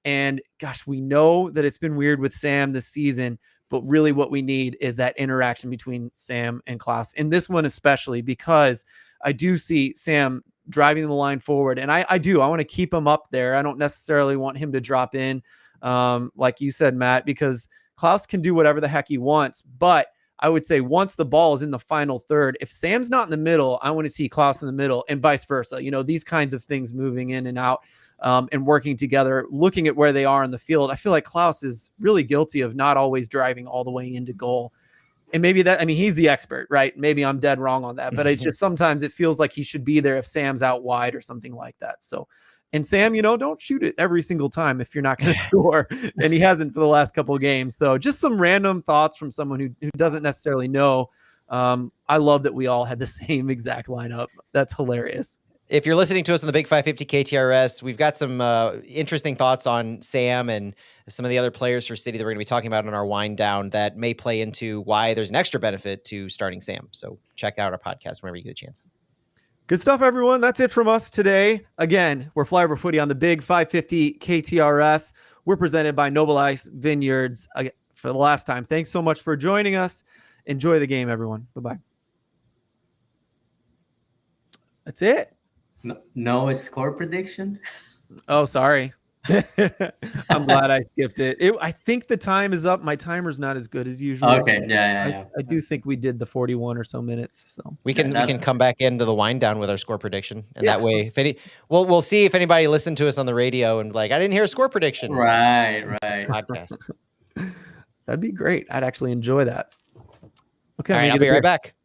And gosh, we know that it's been weird with Sam this season, but really what we need is that interaction between Sam and Klaus. In this one especially, because I do see Sam driving the line forward, and I want to keep him up there. I don't necessarily want him to drop in, like you said, Matt, because Klaus can do whatever the heck he wants. But I would say once the ball is in the final third, if Sam's not in the middle, I want to see Klaus in the middle, and vice versa. These kinds of things moving in and out, and working together, looking at where they are in the field. I feel like Klaus is really guilty of not always driving all the way into goal. And maybe he's the expert, right? Maybe I'm dead wrong on that, but it's just sometimes it feels like he should be there if Sam's out wide or something like that. So, and Sam, don't shoot it every single time if you're not going to score. And he hasn't for the last couple of games. So just some random thoughts from someone who doesn't necessarily know. I love that we all had the same exact lineup. That's hilarious. If you're listening to us on the Big 550 KTRS, we've got some interesting thoughts on Sam and some of the other players for City that we're going to be talking about in our wind down that may play into why there's an extra benefit to starting Sam. So check out our podcast whenever you get a chance. Good stuff, everyone. That's it from us today. Again, we're Flyover Footy on the Big 550 KTRS. We're presented by Noble Ice Vineyards. for the last time, thanks so much for joining us. Enjoy the game, everyone. Bye-bye. That's it. No score prediction. Oh, sorry. I'm glad I skipped it. I think the time is up. My timer's not as good as usual. Okay. So Yeah. I do think we did the 41 or so minutes. So we can come back into the wind down with our score prediction, and that way, we'll see if anybody listened to us on the radio and like, I didn't hear a score prediction. Right. Podcast. That'd be great. I'd actually enjoy that. Okay. All right, I'll be right back.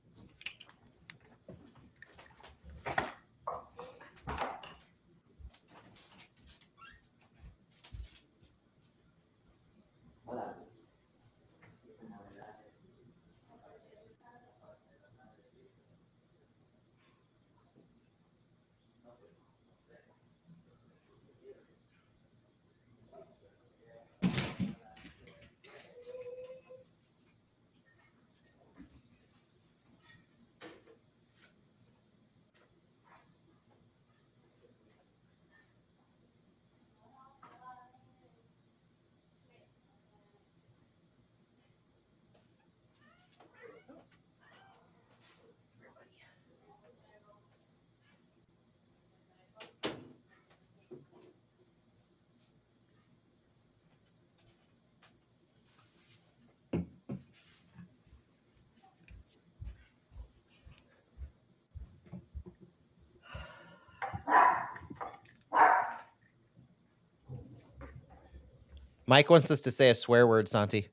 Mike wants us to say a swear word, Santi.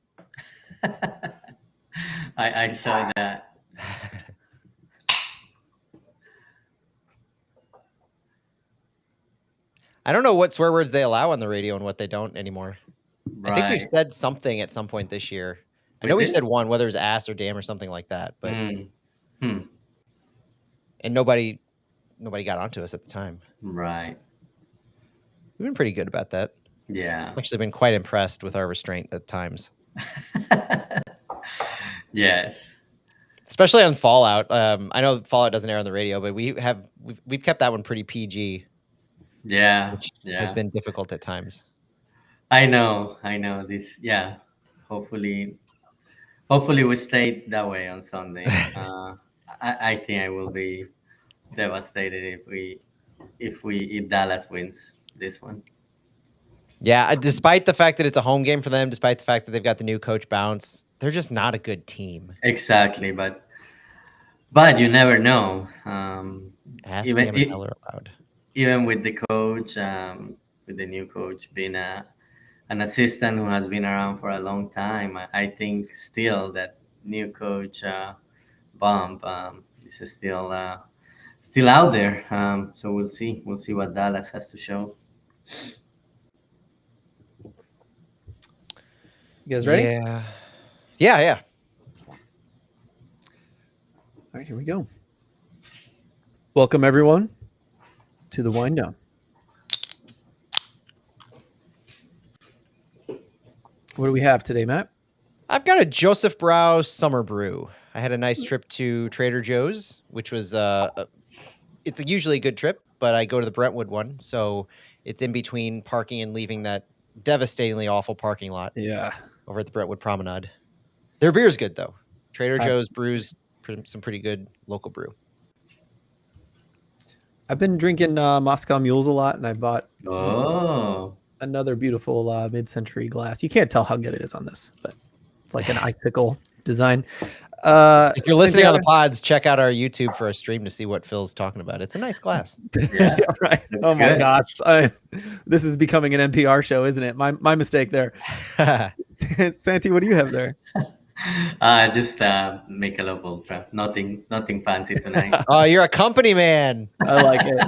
I saw that. I don't know what swear words they allow on the radio and what they don't anymore. Right. I think we said something at some point this year. I know we said one, whether it was ass or damn or something like that, but and nobody got onto us at the time. Right. We've been pretty good about that. Yeah. I've actually been quite impressed with our restraint at times. Yes. Especially on Fallout. I know Fallout doesn't air on the radio, but we've kept that one pretty PG. Yeah. Which has been difficult at times. I know. This, hopefully we stay that way on Sunday. I think I will be devastated if Dallas wins this one. Yeah, despite the fact that it's a home game for them, despite the fact that they've got the new coach bounce, they're just not a good team. Exactly, but you never know. Ask damn and hell are allowed. Even with the coach, with the new coach being an assistant who has been around for a long time, I think still that new coach bump is still out there. So we'll see what Dallas has to show. You guys ready? Yeah. All right, here we go. Welcome everyone to the wind down. What do we have today, Matt? I've got a Joseph Brow summer brew. I had a nice trip to Trader Joe's, which was it's usually a good trip, but I go to the Brentwood one, so it's in between parking and leaving that devastatingly awful parking lot. Yeah. Over at the Brentwood Promenade. Their beer is good though. Trader Joe's brews some pretty good local brew. I've been drinking Moscow Mules a lot, and I bought another beautiful mid-century glass. You can't tell how good it is on this, but it's like an icicle design. If you're listening on the pods, check out our YouTube for a stream to see what Phil's talking about. It's a nice glass. Yeah, right. Oh my gosh. This is becoming an NPR show, isn't it? My mistake there. Santi, what do you have there? Just Michelob Ultra. Nothing fancy tonight. Oh, you're a company man. I like it.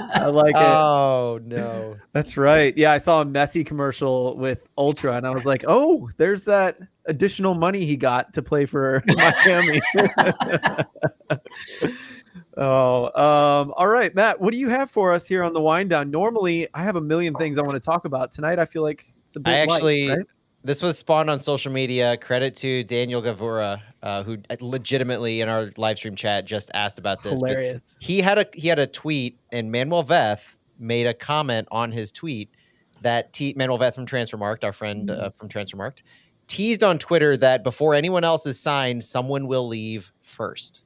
Oh no. That's right. Yeah, I saw a Messi commercial with Ultra, and I was like, oh, there's that additional money he got to play for Miami. All right, Matt, what do you have for us here on the wind down? Normally, I have a million things I want to talk about. Tonight, I feel like it's a bit light, right? This was spawned on social media. Credit to Daniel Gavura, who legitimately in our live stream chat just asked about this. Hilarious. He had a tweet, and Manuel Veth made a comment on his tweet that Manuel Veth from Transfermarkt, our friend from Transfermarkt, teased on Twitter that before anyone else is signed, someone will leave first.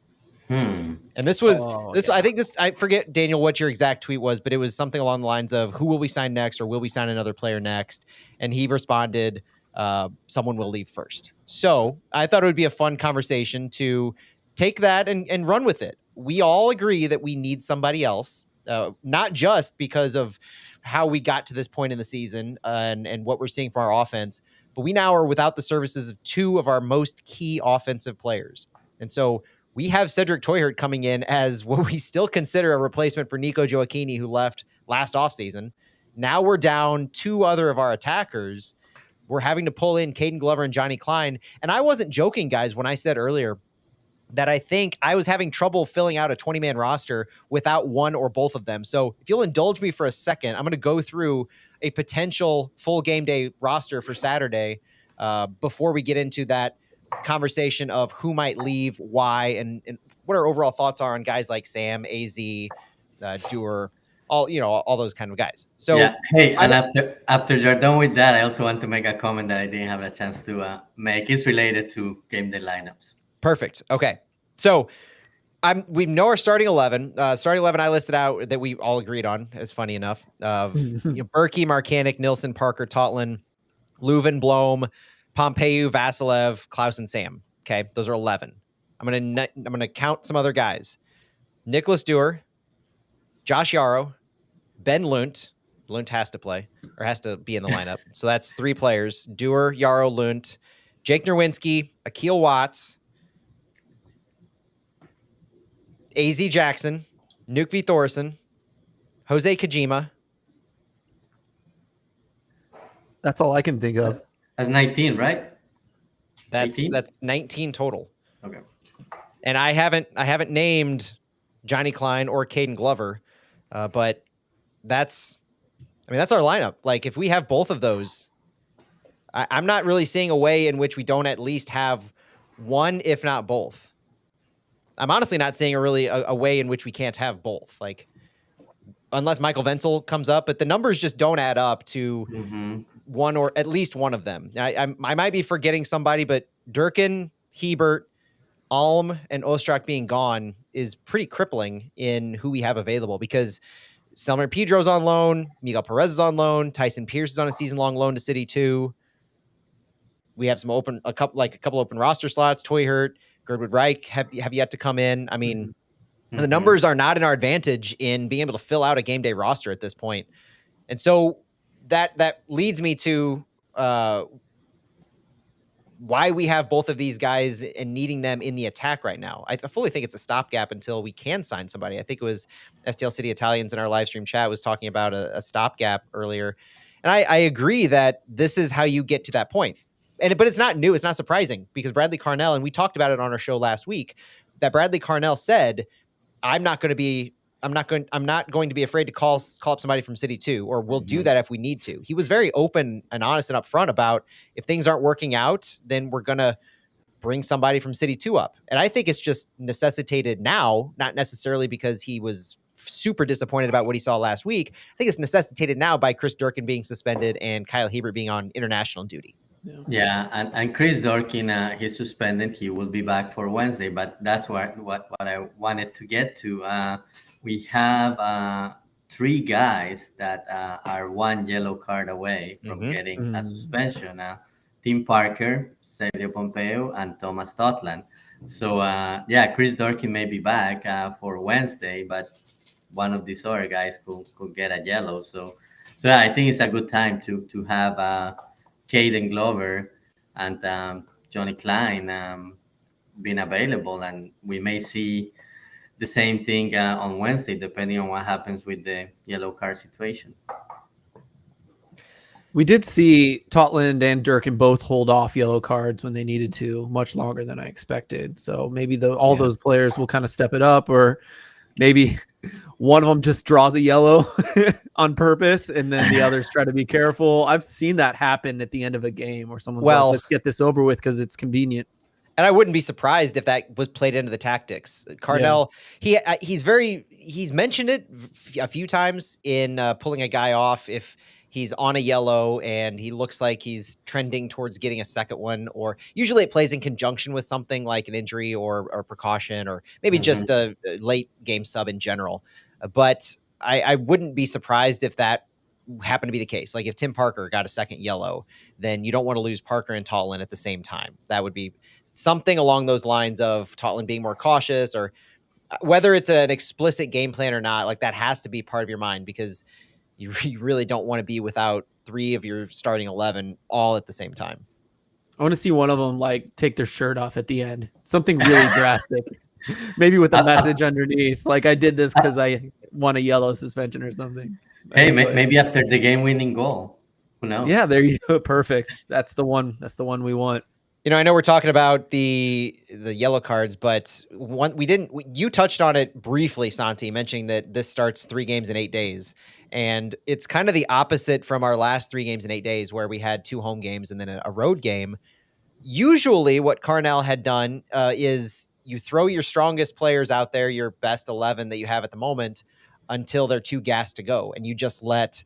And this was I forget, Daniel, what your exact tweet was, but it was something along the lines of, who will we sign next, or will we sign another player next? And he responded, someone will leave first. So I thought it would be a fun conversation to take that and run with it. We all agree that we need somebody else, not just because of how we got to this point in the season and what we're seeing from our offense, but we now are without the services of two of our most key offensive players. And so we have Cedric Toyhert coming in as what we still consider a replacement for Nico Gioacchini, who left last offseason. Now we're down two other of our attackers. We're having to pull in Caden Glover and Johnny Klein. And I wasn't joking, guys, when I said earlier that I think I was having trouble filling out a 20-man roster without one or both of them. So if you'll indulge me for a second, I'm going to go through a potential full game day roster for Saturday before we get into that conversation of who might leave, why, and what our overall thoughts are on guys like Sam, AZ, Dewar, all those kind of guys. So yeah. Hey, and after you're done with that, I also want to make a comment that I didn't have a chance to make. It's related to game day lineups. Perfect. Okay. So we know our starting 11. Starting 11 I listed out that we all agreed on, as funny enough, of Berkey, Marcanic, Nilsson, Parker, Totland, Leuven, Blom, Pompeu, Vasilev, Klaus, and Sam. Okay, those are 11. I'm gonna count some other guys: Nicholas Dewar, Josh Yarrow, Ben Lunt. Lunt has to play or has to be in the lineup, so that's 3 players: Dewar, Yarrow, Lunt, Jake Nerwinski, Akil Watts, AZ Jackson, Nuke V. Thorson, Jose Kojima. That's all I can think of. That's 19, right? That's 19 total. Okay. And I haven't named Johnny Klein or Caden Glover, but that's our lineup. Like, if we have both of those, I'm not really seeing a way in which we don't at least have one, if not both. I'm honestly not seeing a way in which we can't have both. Like, unless Michael Wenzel comes up, but the numbers just don't add up to one or at least one of them. I might be forgetting somebody, but Durkin, Hebert, Alm, and Ostrak being gone is pretty crippling in who we have available, because Selmer Pedro's on loan, Miguel Perez is on loan, Tyson Pierce is on a season-long loan to City 2. We have a couple open roster slots. Toyhert, Girdwood Reich have yet to come in. I mean, the numbers are not in our advantage in being able to fill out a game day roster at this point. And so that leads me to why we have both of these guys and needing them in the attack right now. I fully think it's a stopgap until we can sign somebody. I think it was STL City Italians in our live stream chat was talking about a stopgap earlier. And I agree that this is how you get to that point. But it's not new. It's not surprising, because Bradley Carnell, and we talked about it on our show last week, that Bradley Carnell said, I'm not going to be afraid to call up somebody from City 2, or we'll do that if we need to. He was very open and honest and upfront about, if things aren't working out, then we're going to bring somebody from City 2 up. And I think it's just necessitated now, not necessarily because he was super disappointed about what he saw last week. I think it's necessitated now by Chris Durkin being suspended and Kyle Hebert being on international duty. Yeah, and Chris Durkin, he's suspended. He will be back for Wednesday, but that's what I wanted to get to. We have 3 guys that are 1 yellow card away from getting a suspension. Tim Parker, Sergio Pompeo, and Thomas Totland. So, Chris Durkin may be back for Wednesday, but one of these other guys could get a yellow. So I think it's a good time to have Caden Glover and Johnny Klein being available, and we may see the same thing on Wednesday, depending on what happens with the yellow card situation. We did see Totland and Durkin both hold off yellow cards when they needed to, much longer than I expected. So maybe those players will kind of step it up, or maybe one of them just draws a yellow on purpose, and then the others try to be careful. I've seen that happen at the end of a game where someone's like, let's get this over with because it's convenient. And I wouldn't be surprised if that was played into the tactics. Carnell, he's mentioned it a few times in pulling a guy off if he's on a yellow and he looks like he's trending towards getting a second one, or usually it plays in conjunction with something like an injury or precaution, or maybe just a late game sub in general. But I wouldn't be surprised if that happened to be the case. Like if Tim Parker got a second yellow, then you don't want to lose Parker and Totland at the same time. That would be something along those lines of Totland being more cautious, or whether it's an explicit game plan or not, like that has to be part of your mind, because you really don't want to be without 3 of your starting 11 all at the same time. I want to see one of them like take their shirt off at the end. Something really drastic. Maybe with a message underneath. Like I did this because I won a yellow suspension or something. Hey, maybe after the game-winning goal. Who knows? Yeah, there you go. Perfect. That's the one. That's the one we want. I know we're talking about the yellow cards, but you touched on it briefly, Santi, mentioning that this starts 3 games in 8 days. And it's kind of the opposite from our last 3 games in 8 days, where we had 2 home games and then a road game. Usually what Carnell had done is you throw your strongest players out there, your best 11 that you have at the moment, until they're too gassed to go. And you just let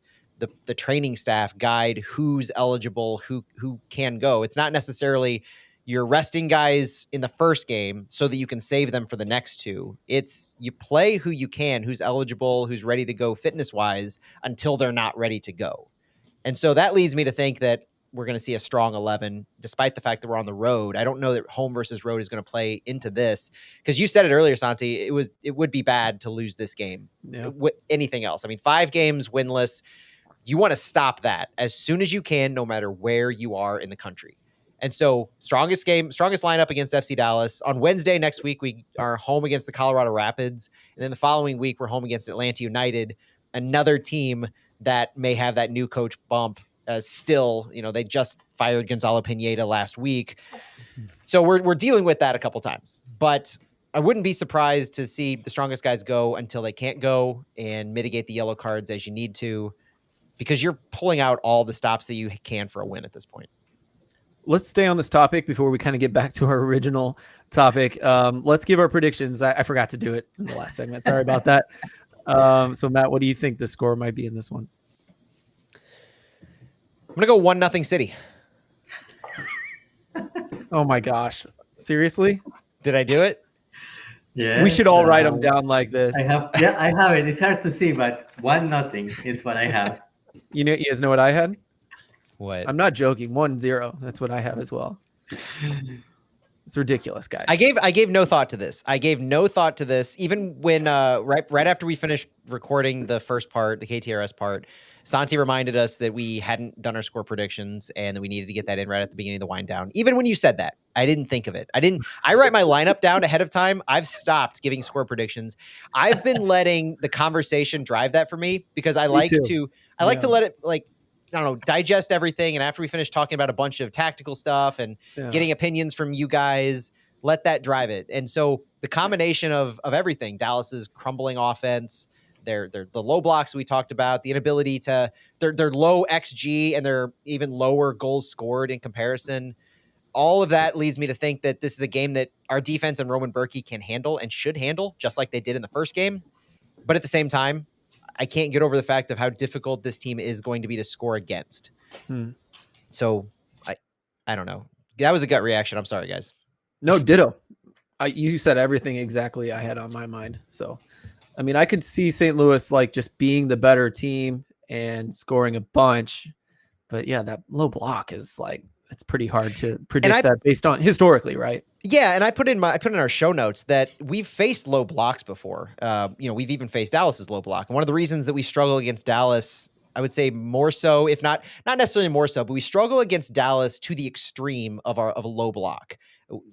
the training staff guide who's eligible, who can go. It's not necessarily you're resting guys in the first game so that you can save them for the next 2. It's you play who you can, who's eligible, who's ready to go fitness-wise, until they're not ready to go. And so that leads me to think that we're going to see a strong 11, despite the fact that we're on the road. I don't know that home versus road is going to play into this, because you said it earlier, Santi. It would be bad to lose this game. Yeah. Anything else? I mean, 5 games winless. You want to stop that as soon as you can, no matter where you are in the country. And so strongest lineup against FC Dallas. On Wednesday next week, we are home against the Colorado Rapids. And then the following week, we're home against Atlanta United, another team that may have that new coach bump. Still, they just fired Gonzalo Pineda last week. So we're dealing with that a couple times. But I wouldn't be surprised to see the strongest guys go until they can't go, and mitigate the yellow cards as you need to, because you're pulling out all the stops that you can for a win at this point. Let's stay on this topic before we kind of get back to our original topic. Let's give our predictions. I forgot to do it in the last segment. Sorry about that. So Matt, what do you think the score might be in this one? I'm going to go 1-0 City. Oh my gosh. Seriously? Did I do it? Yeah. We should all write them down like this. I have it. It's hard to see, but 1-0 is what I have. You guys know what I had? What? I'm not joking. 1-0. That's what I have as well. It's ridiculous, guys. I gave no thought to this. Even when right after we finished recording the first part, the KTRS part, Santi reminded us that we hadn't done our score predictions and that we needed to get that in right at the beginning of the wind down. Even when you said that, I didn't think of it. I write my lineup down ahead of time. I've stopped giving score predictions. I've been letting the conversation drive that for me, because I like to let it, like, I don't know, digest everything. And after we finish talking about a bunch of tactical stuff and getting opinions from you guys, let that drive it. And so the combination of everything, Dallas's crumbling offense, the low blocks we talked about, the inability to their low XG and their even lower goals scored in comparison, all of that leads me to think that this is a game that our defense and Roman Berkey can handle and should handle, just like they did in the first game. But at the same time, I can't get over the fact of how difficult this team is going to be to score against. So I don't know. That was a gut reaction. I'm sorry, guys. No, ditto. You said everything exactly I had on my mind. So, I mean, I could see St. Louis like just being the better team and scoring a bunch. But yeah, that low block is like, it's pretty hard to predict that based on historically, right? Yeah, and I put in our show notes that we've faced low blocks before. We've even faced Dallas's low block. And one of the reasons that we struggle against Dallas, I would say more so, if not necessarily more so, but we struggle against Dallas to the extreme of a low block.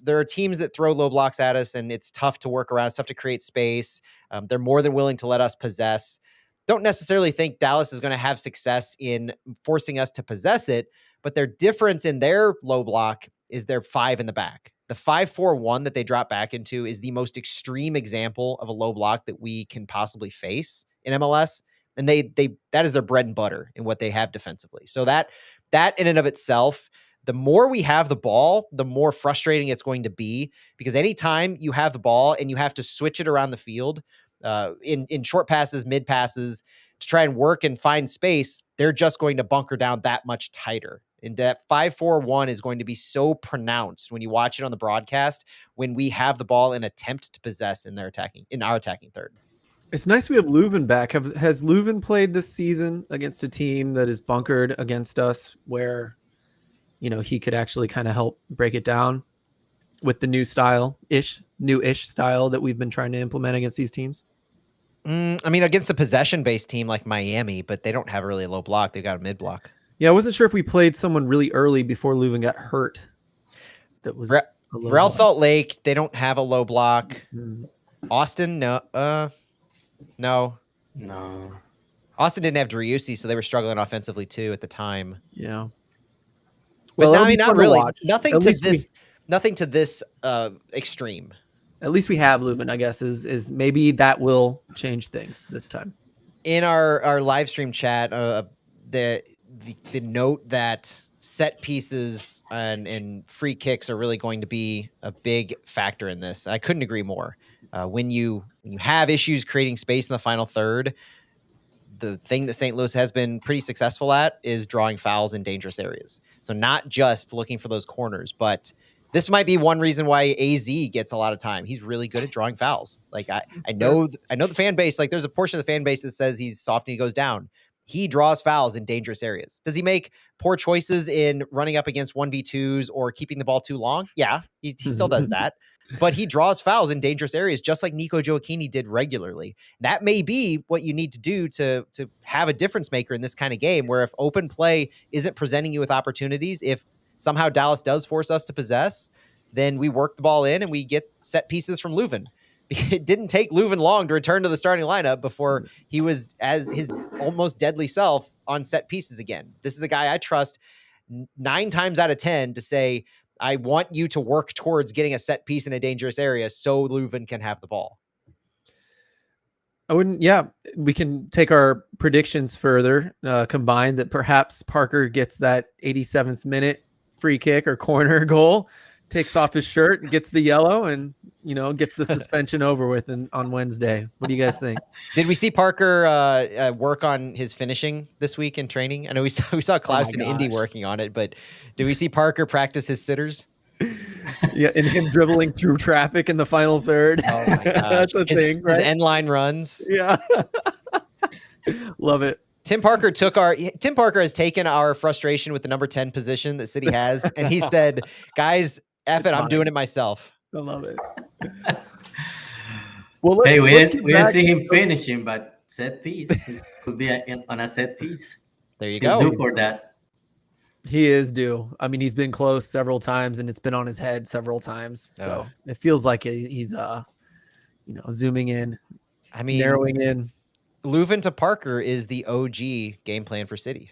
There are teams that throw low blocks at us, and it's tough to work around. It's tough to create space. They're more than willing to let us possess. Don't necessarily think Dallas is going to have success in forcing us to possess it, but their difference in their low block is their 5 in the back. The 5-4-1 that they drop back into is the most extreme example of a low block that we can possibly face in MLS. And that is their bread and butter in what they have defensively. So that in and of itself, the more we have the ball, the more frustrating it's going to be, because anytime you have the ball and you have to switch it around the field, in short passes, mid passes, to try and work and find space. They're just going to bunker down that much tighter. And that 5-4-1 is going to be so pronounced when you watch it on the broadcast when we have the ball and attempt to possess in our attacking third. It's nice we have Leuven back. Has Leuven played this season against a team that is bunkered against us where, he could actually kind of help break it down with the new-ish style that we've been trying to implement against these teams? I mean, against a possession-based team like Miami, but they don't have really a low block. They've got a mid block. Yeah, I wasn't sure if we played someone really early before Leuven got hurt. That was Real Salt Lake. They don't have a low block. Mm-hmm. Austin, no. Austin didn't have Driussi, so they were struggling offensively too at the time. Yeah. But well, not really. Nothing to this extreme. At least we have Leuven, I guess, is maybe that will change things this time. In our live stream chat, the note that set pieces and free kicks are really going to be a big factor in this. I couldn't agree more. When you have issues creating space in the final third, the thing that St. Louis has been pretty successful at is drawing fouls in dangerous areas. So not just looking for those corners, but this might be one reason why AZ gets a lot of time. He's really good at drawing fouls. Like I know the fan base, like there's a portion of the fan base that says he's soft and he goes down. He draws fouls in dangerous areas. Does he make poor choices in running up against 1v2s or keeping the ball too long? Yeah, he still does that. But he draws fouls in dangerous areas, just like Nico Gioacchini did regularly. That may be what you need to do to have a difference maker in this kind of game, where if open play isn't presenting you with opportunities, if somehow Dallas does force us to possess, then we work the ball in and we get set pieces from Leuven. It didn't take Leuven long to return to the starting lineup before he was as his almost deadly self on set pieces again. This is a guy I trust 9 times out of 10 to say, I want you to work towards getting a set piece in a dangerous area so Leuven can have the ball. We can take our predictions further, combined that perhaps Parker gets that 87th minute free kick or corner goal, takes off his shirt, gets the yellow, and gets the suspension over with on Wednesday. What do you guys think? Did we see Parker work on his finishing this week in training? I know we saw Klaus and Indy working on it, but did we see Parker practice his sitters? Yeah, and him dribbling through traffic in the final third. Oh my gosh. That's a thing, right? His end line runs. Yeah. Love it. Tim Parker has taken our frustration with the number 10 position that City has, and he said, guys, I'm doing it myself. I love it. Well, we didn't see him finishing, but set piece. He could be on a set piece. There you He's go. due for that. He is due. I mean, he's been close several times, and it's been on his head several times. So it feels like he's zooming in. I mean, narrowing in. Leuven to Parker is the OG game plan for City.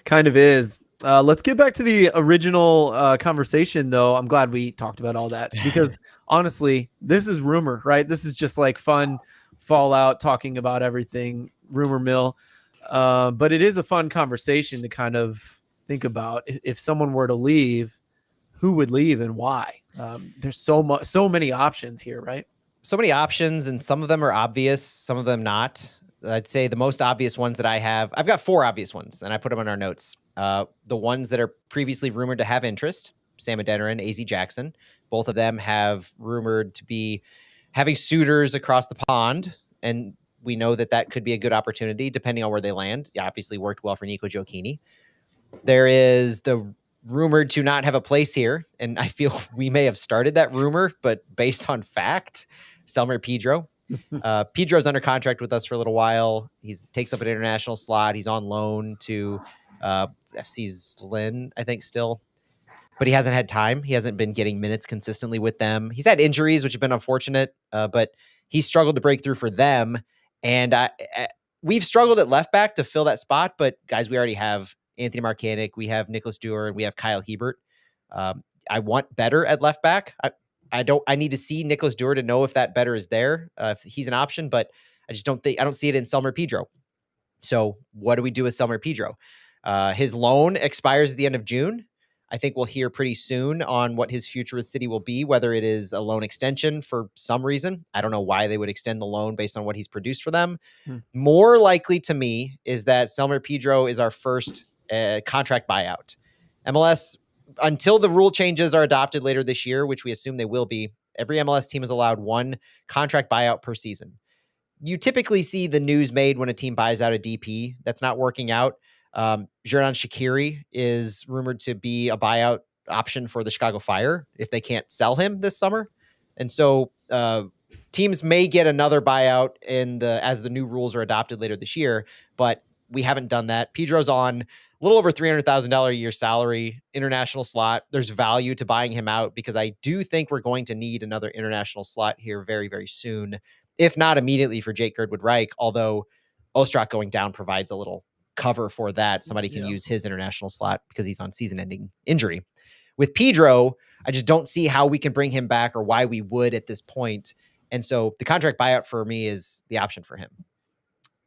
Kind of is. Let's get back to the original conversation, though. I'm glad we talked about all that because honestly, this is rumor, right? This is just like fun fallout, talking about everything, rumor mill. But it is a fun conversation to kind of think about. If someone were to leave, who would leave and why? There's so many options here, right? So many options, and some of them are obvious, some of them not. I'd say the most obvious ones that I've got 4 obvious ones, and I put them in our notes. The ones that are previously rumored to have interest, Sam Adeniran, AZ Jackson. Both of them have rumored to be having suitors across the pond, and we know that could be a good opportunity depending on where they land. It obviously worked well for Nico Gioacchini. There is the rumored to not have a place here, and I feel we may have started that rumor, but based on fact, Selmer Pedro. Pedro's under contract with us for a little while. He takes up an international slot. He's on loan to FC Zlin, I think, still. But he hasn't had time. He hasn't been getting minutes consistently with them. He's had injuries, which have been unfortunate, but he struggled to break through for them. And we've struggled at left back to fill that spot. But, guys, we already have Anthony Marcanic. We have Nicholas Dewar, and we have Kyle Hebert. I want better at left back. I need to see Nicholas Dewar to know if that better is there, if he's an option, but I don't see it in Selmer Pedro. So what do we do with Selmer Pedro? His loan expires at the end of June. I think we'll hear pretty soon on what his future with City will be, whether it is a loan extension for some reason. I don't know why they would extend the loan based on what he's produced for them. More likely to me is that Selmer Pedro is our first contract buyout. MLS, until the rule changes are adopted later this year, which we assume they will be, every MLS team is allowed one contract buyout per season. You typically see the news made when a team buys out a DP that's not working out. Xherdan Shaqiri is rumored to be a buyout option for the Chicago Fire if they can't sell him this summer. And so teams may get another buyout as the new rules are adopted later this year, but we haven't done that. Pedro's on a little over $300,000 a year salary, international slot. There's value to buying him out because I do think we're going to need another international slot here very, very soon, if not immediately for Jake Girdwood-Reich, although Ostrak going down provides a little cover for that. Somebody can use his international slot because he's on season-ending injury. With Pedro, I just don't see how we can bring him back or why we would at this point. And so the contract buyout for me is the option for him.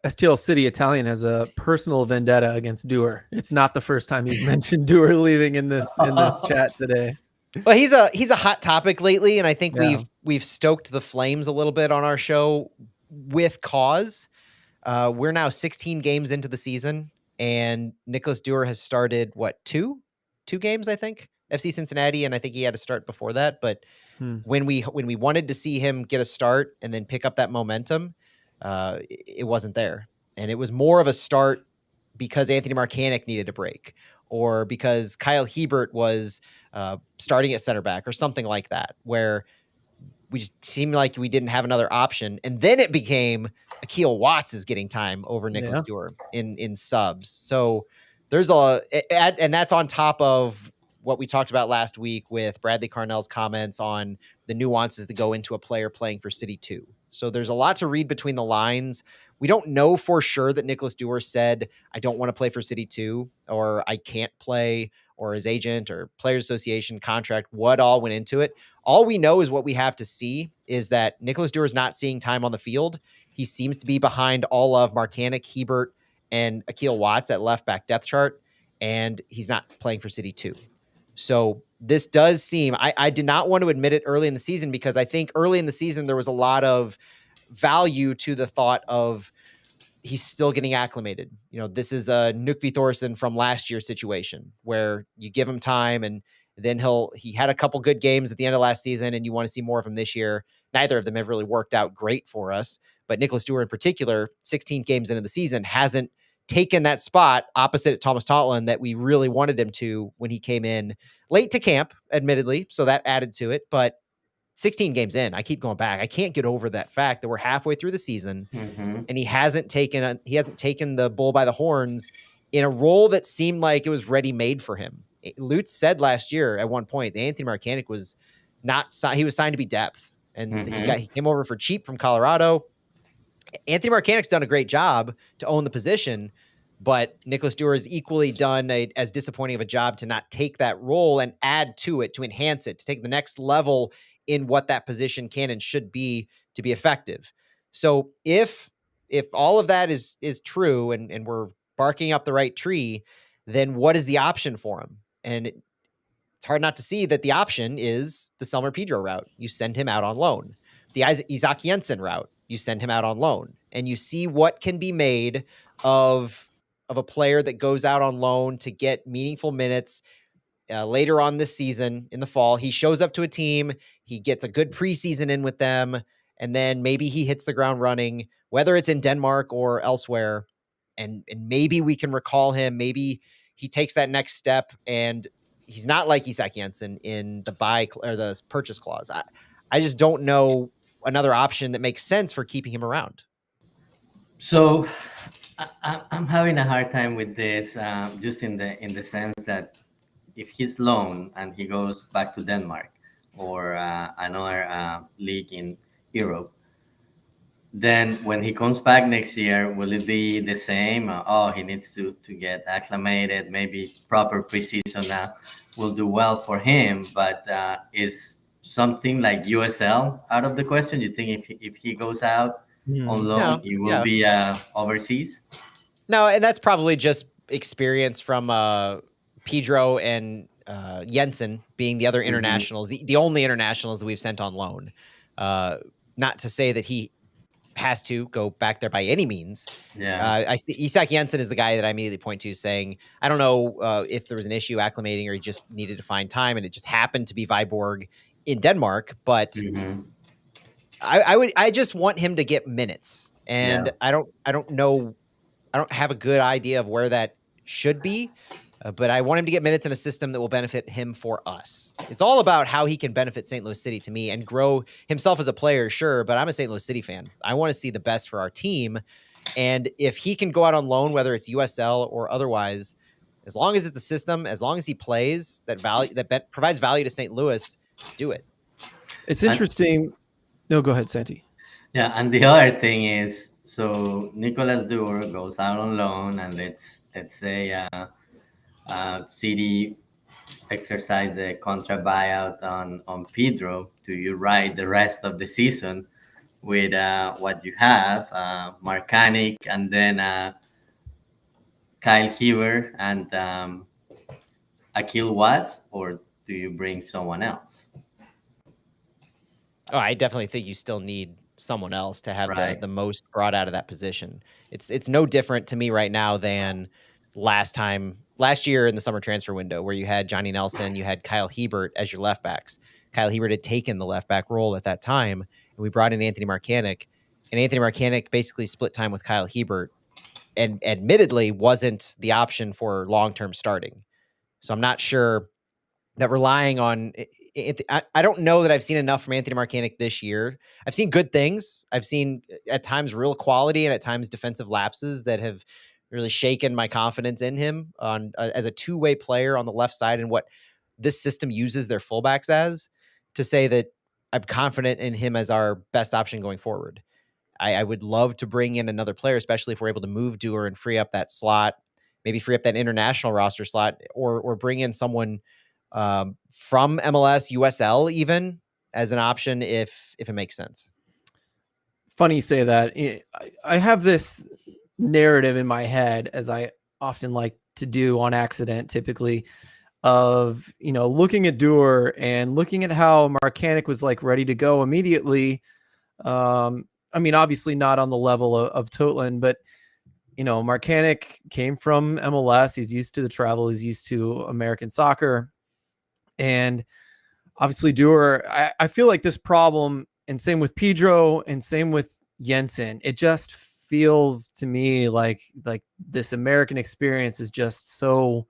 STL City Italian has a personal vendetta against Dewar. It's not the first time he's mentioned Dewar leaving in this chat today. Well, he's a hot topic lately, and I think we've stoked the flames a little bit on our show with cause. We're now 16 games into the season, and Nicholas Dewar has started two games, I think. FC Cincinnati, and I think he had to start before that. But when we wanted to see him get a start and then pick up that momentum, it wasn't there, and it was more of a start because Anthony Marcanic needed a break, or because Kyle Hebert was starting at center back, or something like that, where we just seemed like we didn't have another option. And then it became Akil Watts is getting time over Nicholas Dewar in subs. So there's and that's on top of what we talked about last week with Bradley Carnell's comments on the nuances that go into a player playing for City 2. So there's a lot to read between the lines. We don't know for sure that Nicholas Dewar said, I don't want to play for City 2, or I can't play, or his agent or Players Association contract, what all went into it. All we know is what we have to see is that Nicholas Dewar is not seeing time on the field. He seems to be behind all of Marcanic, Hebert, and Akil Watts at left back depth chart, and he's not playing for City 2. So this does seem, I did not want to admit it early in the season, because I think early in the season there was a lot of value to the thought of he's still getting acclimated. You know, this is a Nukvi Thorson from last year's situation where you give him time, and then he had a couple good games at the end of last season, and you want to see more of him this year. Neither of them have really worked out great for us, but Nicholas Dewar in particular, 16 games into the season, hasn't taken that spot opposite Thomas Totland that we really wanted him to when he came in late to camp, admittedly. So that added to it, but 16 games in, I keep going back. I can't get over that fact that we're halfway through the season and he hasn't taken the bull by the horns in a role that seemed like it was ready-made for him. Lutz said last year at one point that Anthony Marcanic was he was signed to be depth, and he came over for cheap from Colorado. Anthony Marcanic's done a great job to own the position, but Nicholas Dewar has equally done as disappointing of a job to not take that role and add to it, to enhance it, to take the next level in what that position can and should be to be effective. So if all of that is true and we're barking up the right tree, then what is the option for him? And it's hard not to see that the option is the Selmer Pedro route. You send him out on loan. The Isaac Jensen route, you send him out on loan, and you see what can be made of a player that goes out on loan to get meaningful minutes later on this season in the fall. He shows up to a team, he gets a good preseason in with them, and then maybe he hits the ground running, whether it's in Denmark or elsewhere, and maybe we can recall him. Maybe he takes that next step, and he's not like Isaac Jensen in the buy or the purchase clause. I just don't know another option that makes sense for keeping him around. So I'm having a hard time with this, just in the sense that if he's loaned and he goes back to Denmark or another league in Europe, then when he comes back next year, will it be the same? He needs to get acclimated. Maybe proper preseason will do well for him. But is something like USL out of the question? You think if he goes out on loan, he will be overseas? No, and that's probably just experience from Pedro and Jensen being the other internationals, the only internationals that we've sent on loan. Not to say that he has to go back there by any means. Yeah. Isak Jensen is the guy that I immediately point to, saying, I don't know if there was an issue acclimating or he just needed to find time, and it just happened to be Viborg in Denmark. But I just want him to get minutes, and I don't know. I don't have a good idea of where that should be, but I want him to get minutes in a system that will benefit him for us. It's all about how he can benefit St. Louis City to me and grow himself as a player, sure, but I'm a St. Louis City fan. I want to see the best for our team. And if he can go out on loan, whether it's USL or otherwise, as long as it's a system, as long as he plays that provides value to St. Louis, do it. It's interesting. No, go ahead, Santi. Yeah, and the other thing is, so Nicolas Dewar goes out on loan, and let's say City exercise the contra buyout on Pedro. Do you ride the rest of the season with what you have, Marcanic, and then Kyle Heaver and Akil Watts, or do you bring someone else? Oh, I definitely think you still need someone else to have the most brought out of that position. It's no different to me right now than last year in the summer transfer window, where you had Johnny Nelson, you had Kyle Hebert as your left backs. Kyle Hebert had taken the left back role at that time, and we brought in Anthony Marcanic, and Anthony Marcanic basically split time with Kyle Hebert, and admittedly wasn't the option for long-term starting. So I'm not sure that relying on it. I don't know that I've seen enough from Anthony Marcanic this year. I've seen good things. I've seen at times real quality and at times defensive lapses that have really shaken my confidence in him on as a two-way player on the left side, and what this system uses their fullbacks as, to say that I'm confident in him as our best option going forward. I would love to bring in another player, especially if we're able to move Dewar and free up that slot, maybe free up that international roster slot, or bring in someone from MLS, USL even as an option if it makes sense. Funny you say that. I have this narrative in my head, as I often like to do on accident, typically, of, looking at Dewar and looking at how Marcanic was like ready to go immediately. I mean, obviously not on the level of Totland, but Marcanic came from MLS. He's used to the travel. He's used to American soccer. And obviously Dewar, I feel like this problem, and same with Pedro and same with Jensen, it just feels to me like this American experience is just so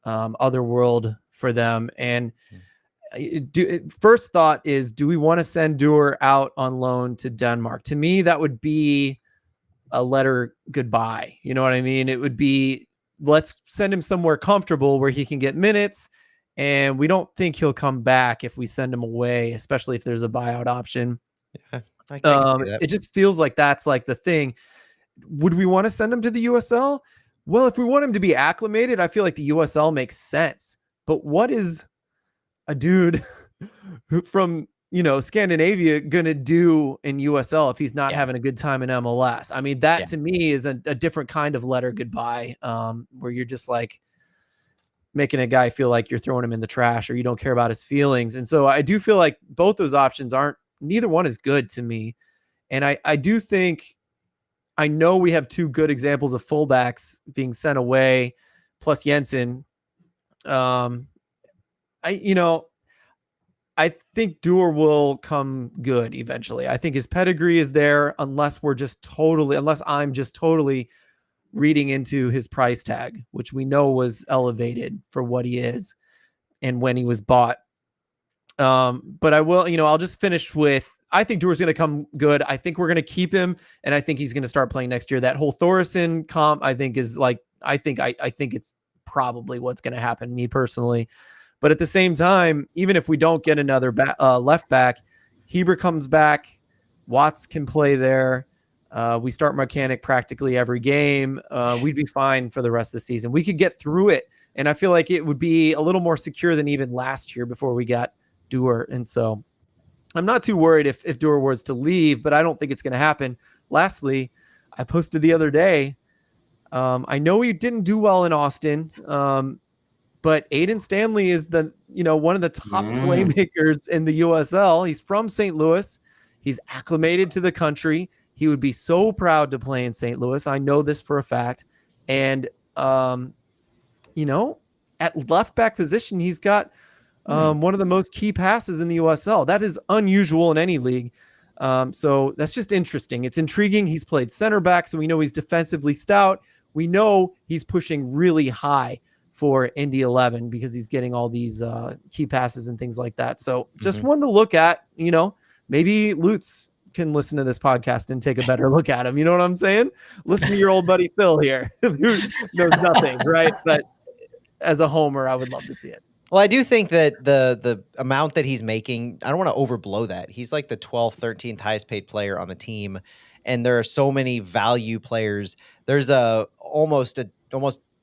otherworld for them. And first thought is, do we want to send Dewar out on loan to Denmark? To me, that would be a letter goodbye. You know what I mean? It would be, let's send him somewhere comfortable where he can get minutes. And we don't think he'll come back if we send him away, especially if there's a buyout option. Yeah, it just feels like that's like the thing. Would we want to send him to the USL? Well, if we want him to be acclimated, I feel like the USL makes sense. But what is a dude from, Scandinavia going to do in USL if he's not having a good time in MLS? I mean, that to me is a different kind of letter goodbye, where you're just like making a guy feel like you're throwing him in the trash or you don't care about his feelings. And so I do feel like both those options neither one is good to me. And I do think, I know we have two good examples of fullbacks being sent away, plus Jensen. I think Dewar will come good eventually. I think his pedigree is there, unless I'm just totally reading into his price tag, which we know was elevated for what he is and when he was bought. But I will, I'll just finish with, I think Dewar's going to come good. I think we're going to keep him, and I think he's going to start playing next year. That whole Thoresen comp, I think is like, I think it's probably what's going to happen, me personally. But at the same time, even if we don't get another left back, Heber comes back, Watts can play there. We start Marcanic practically every game. We'd be fine for the rest of the season. We could get through it. And I feel like it would be a little more secure than even last year before we got Dewar. And so I'm not too worried if Dewar was to leave, but I don't think it's going to happen. Lastly, I posted the other day, I know he didn't do well in Austin, but Aiden Stanley is one of the top playmakers in the USL. He's from St. Louis. He's acclimated to the country. He would be so proud to play in St. Louis. I know this for a fact. And, at left back position, he's got one of the most key passes in the USL. That is unusual in any league. So that's just interesting. It's intriguing. He's played center back, so we know he's defensively stout. We know he's pushing really high for Indy 11 because he's getting all these key passes and things like that. So just one to look at, maybe Lutz can listen to this podcast and take a better look at him. You know what I'm saying? Listen to your old buddy Phil here, who knows nothing, right? But as a homer, I would love to see it. Well, I do think that the amount that he's making, I don't want to overblow that. He's like the 12th, 13th highest paid player on the team. And there are so many value players. There's almost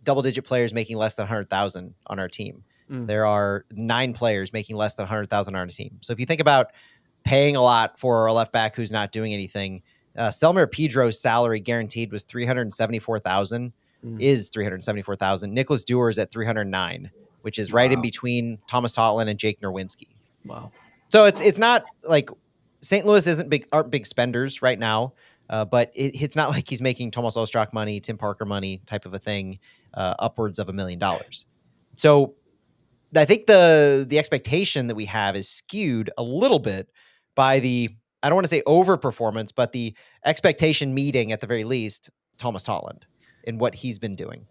double-digit players making less than 100,000 on our team. There are 9 players making less than 100,000 on our team. So if you think about paying a lot for a left back who's not doing anything, Selmer Pedro's salary guaranteed was 374,000. Is 374,000. Nicholas Dewar's at 309, which is right in between Thomas Totland and Jake Nerwinski. Wow. So it's not like St. Louis aren't big spenders right now. But it's not like he's making Tomas Ostrak money, Tim Parker money type of a thing, upwards of $1 million. So I think the expectation that we have is skewed a little bit by I don't want to say overperformance, but the expectation meeting at the very least, Thomas Totland and what he's been doing.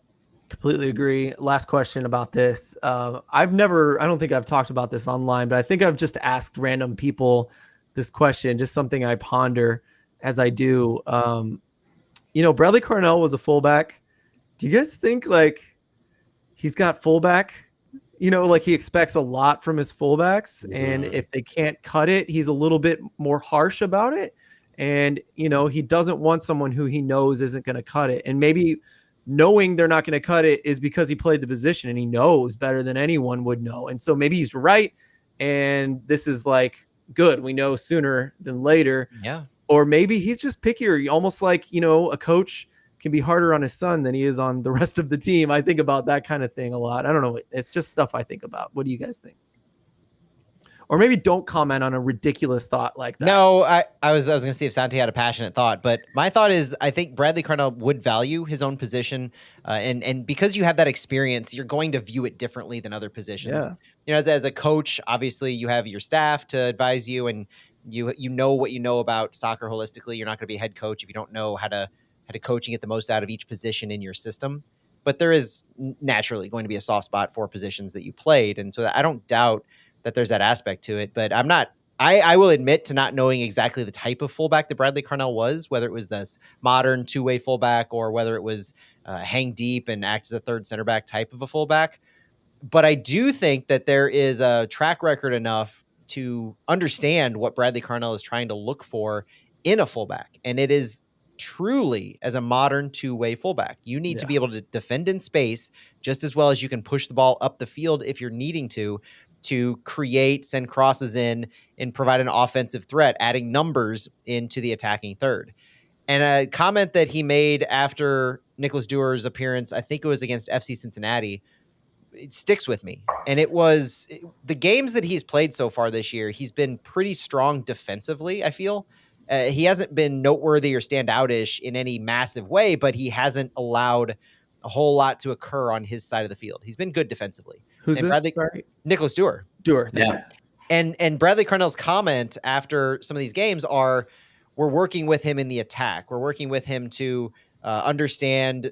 Completely agree. Last question about this. I don't think I've talked about this online, but I think I've just asked random people this question, just something I ponder as I do. Bradley Carnell was a fullback. Do you guys think like he's got fullback, like he expects a lot from his fullbacks, and if they can't cut it, he's a little bit more harsh about it. And, he doesn't want someone who he knows isn't going to cut it. And maybe knowing they're not going to cut it is because he played the position and he knows better than anyone would know. And so maybe he's right. And this is like, good. We know sooner than later. Yeah. Or maybe he's just pickier, almost like, a coach can be harder on his son than he is on the rest of the team. I think about that kind of thing a lot. I don't know. It's just stuff I think about. What do you guys think? Or maybe don't comment on a ridiculous thought like that. No, I was going to see if Santi had a passionate thought, but my thought is I think Bradley Carnell would value his own position, and because you have that experience, you're going to view it differently than other positions. Yeah. As a coach, obviously you have your staff to advise you, and you know what you know about soccer holistically. You're not going to be a head coach if you don't know how to coach and get the most out of each position in your system. But there is naturally going to be a soft spot for positions that you played, and so I don't doubt that there's that aspect to it, but I will admit to not knowing exactly the type of fullback that Bradley Carnell was, whether it was this modern two-way fullback or whether it was hang deep and act as a third center back type of a fullback. But I do think that there is a track record enough to understand what Bradley Carnell is trying to look for in a fullback. And it is truly as a modern two-way fullback. You need to be able to defend in space just as well as you can push the ball up the field if you're needing to create, send crosses in, and provide an offensive threat, adding numbers into the attacking third. And a comment that he made after Nicholas Dewar's appearance, I think it was against FC Cincinnati, it sticks with me. And it was the games that he's played so far this year, he's been pretty strong defensively, I feel. He hasn't been noteworthy or standout-ish in any massive way, but he hasn't allowed a whole lot to occur on his side of the field. He's been good defensively. Who's and this? Sorry. Nicholas Dewar. Yeah. And Bradley Carnell's comment after some of these games are, we're working with him in the attack. We're working with him to understand,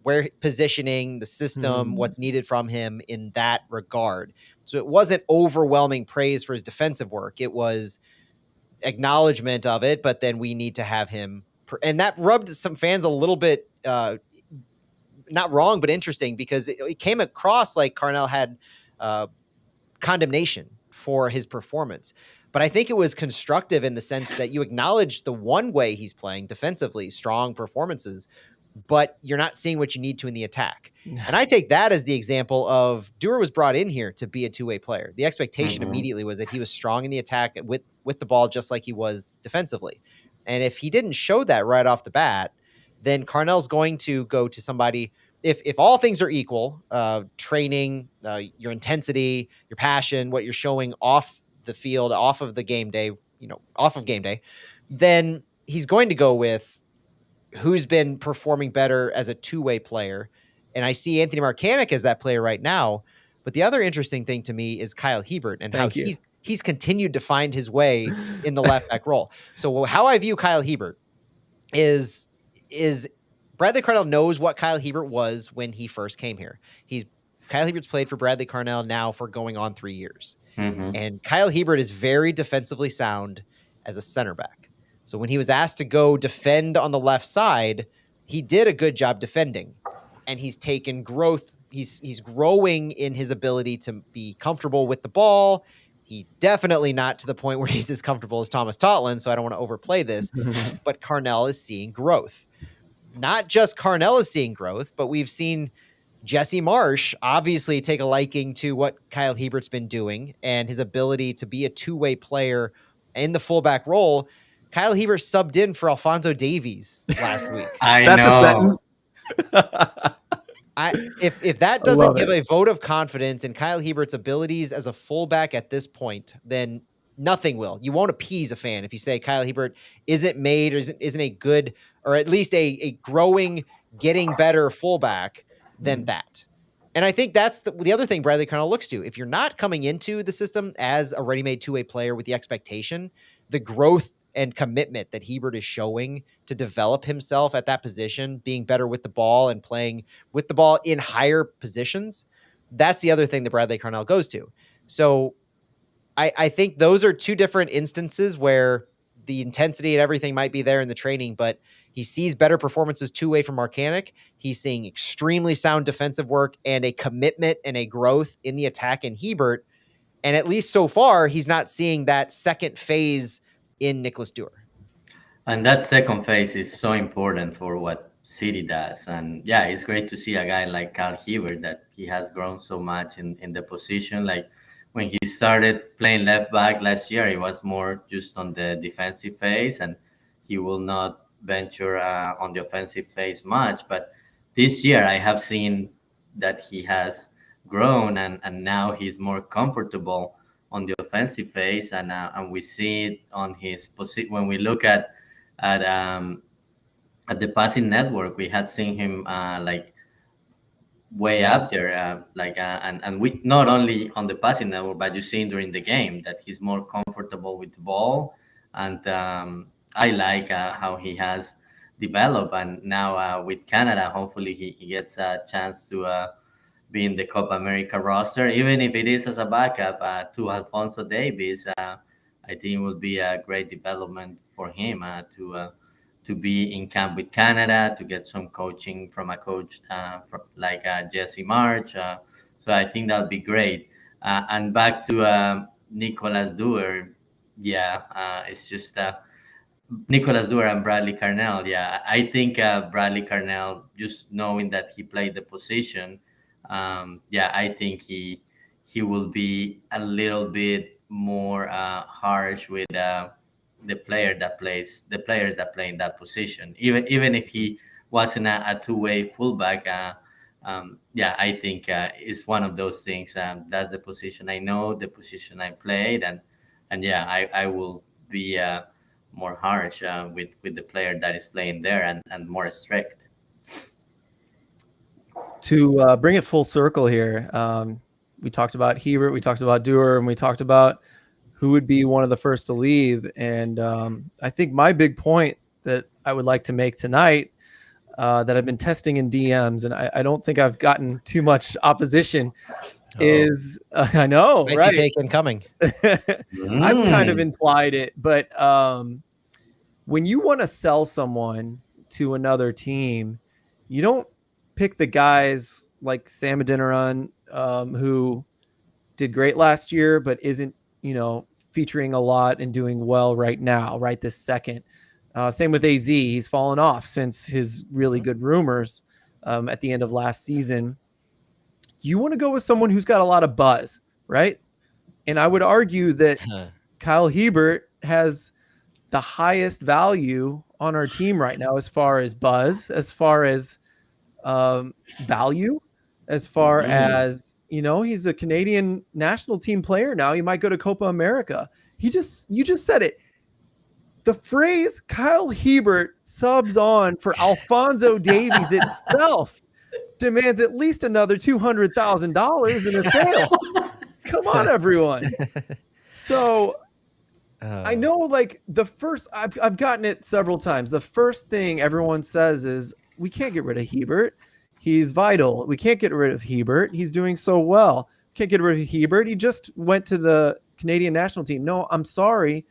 where positioning, the system, what's needed from him in that regard. So it wasn't overwhelming praise for his defensive work. It was acknowledgement of it, but then we need to have him. And that rubbed some fans a little bit, not wrong, but interesting, because it came across like Carnell had condemnation for his performance. But I think it was constructive in the sense that you acknowledge the one way he's playing defensively, strong performances, but you're not seeing what you need to in the attack. And I take that as the example of Dewar was brought in here to be a two-way player. The expectation immediately was that he was strong in the attack with the ball, just like he was defensively. And if he didn't show that right off the bat, then Carnell's going to go to somebody if all things are equal, training, your intensity, your passion, what you're showing off the field, off of the game day, off of game day, then he's going to go with who's been performing better as a two-way player. And I see Anthony Marcanic as that player right now. But the other interesting thing to me is Kyle Hebert and how he's continued to find his way in the left back role. So how I view Kyle Hebert is Bradley Carnell knows what Kyle Hebert was when he first came here. Kyle Hebert's played for Bradley Carnell now for going on 3 years. Mm-hmm. And Kyle Hebert is very defensively sound as a center back. So when he was asked to go defend on the left side, he did a good job defending. And he's taken growth. He's growing in his ability to be comfortable with the ball. He's definitely not to the point where he's as comfortable as Thomas Totland, so I don't want to overplay this. But Carnell is seeing growth. Not just Carnell is seeing growth, but we've seen Jesse Marsch obviously take a liking to what Kyle Hebert's been doing and his ability to be a two-way player in the fullback role. Kyle Hebert subbed in for Alphonso Davies last week. That's a sentence. If that doesn't give a vote of confidence in Kyle Hebert's abilities as a fullback at this point, then nothing will. You won't appease a fan if you say Kyle Hebert isn't made or isn't a good, or at least a growing, getting better fullback than that. And I think that's the other thing Bradley Carnell looks to. If you're not coming into the system as a ready-made two-way player with the expectation, the growth and commitment that Hebert is showing to develop himself at that position, being better with the ball and playing with the ball in higher positions, that's the other thing that Bradley Carnell goes to. So I think those are two different instances where the intensity and everything might be there in the training, but he sees better performances two-way from Marcanic. He's seeing extremely sound defensive work and a commitment and a growth in the attack in Hebert. And at least so far, he's not seeing that second phase in Nicholas Dewar. And that second phase is so important for what City does. And yeah, it's great to see a guy like Kyle Hebert that he has grown so much in the position. Like when he started playing left back last year, he was more just on the defensive phase and he will not venture on the offensive phase much. But this year I have seen that he has grown and now he's more comfortable on the offensive phase, and we see it on his position. When we look at the passing network, we had seen him like way up there, and we not only on the passing network, but you see during the game that he's more comfortable with the ball, and I like how he has developed, and now with Canada, hopefully he gets a chance to be in the Copa America roster, even if it is as a backup to Alphonso Davies. I think it will be a great development for him to be in camp with Canada, to get some coaching from a coach like Jesse Marsch. So I think that'll be great. And back to Nicholas Dewar, it's just Nicholas Dewar and Bradley Carnell. Yeah, I think Bradley Carnell, just knowing that he played the position, I think he will be a little bit more harsh with the players that play in that position. Even if he wasn't a two-way fullback, I think it's one of those things. That's the position I know, the position I played, and I will be more harsh with the player that is playing there and more strict. To bring it full circle here, we talked about Hebert, we talked about Dewar, and we talked about who would be one of the first to leave. And I think my big point that I would like to make tonight that I've been testing in DMs, and I don't think I've gotten too much opposition, is I know, I right? see take incoming. I've kind of implied it, but when you want to sell someone to another team, you don't pick the guys like Sam Adeniran, who did great last year, but isn't, featuring a lot and doing well right now, right this second. Same with AZ. He's fallen off since his really good rumors at the end of last season. You want to go with someone who's got a lot of buzz, right? And I would argue that Kyle Hebert has the highest value on our team right now as far as buzz, as far as value as far as, he's a Canadian national team player now. He might go to Copa America. You just said it. The phrase Kyle Hebert subs on for Alphonso Davies itself demands at least another $200,000 in a sale. Come on, everyone. So I know, like, the first, I've gotten it several times. The first thing everyone says is, we can't get rid of Hebert. He's vital. We can't get rid of Hebert. He's doing so well. Can't get rid of Hebert. He just went to the Canadian national team. No, I'm sorry.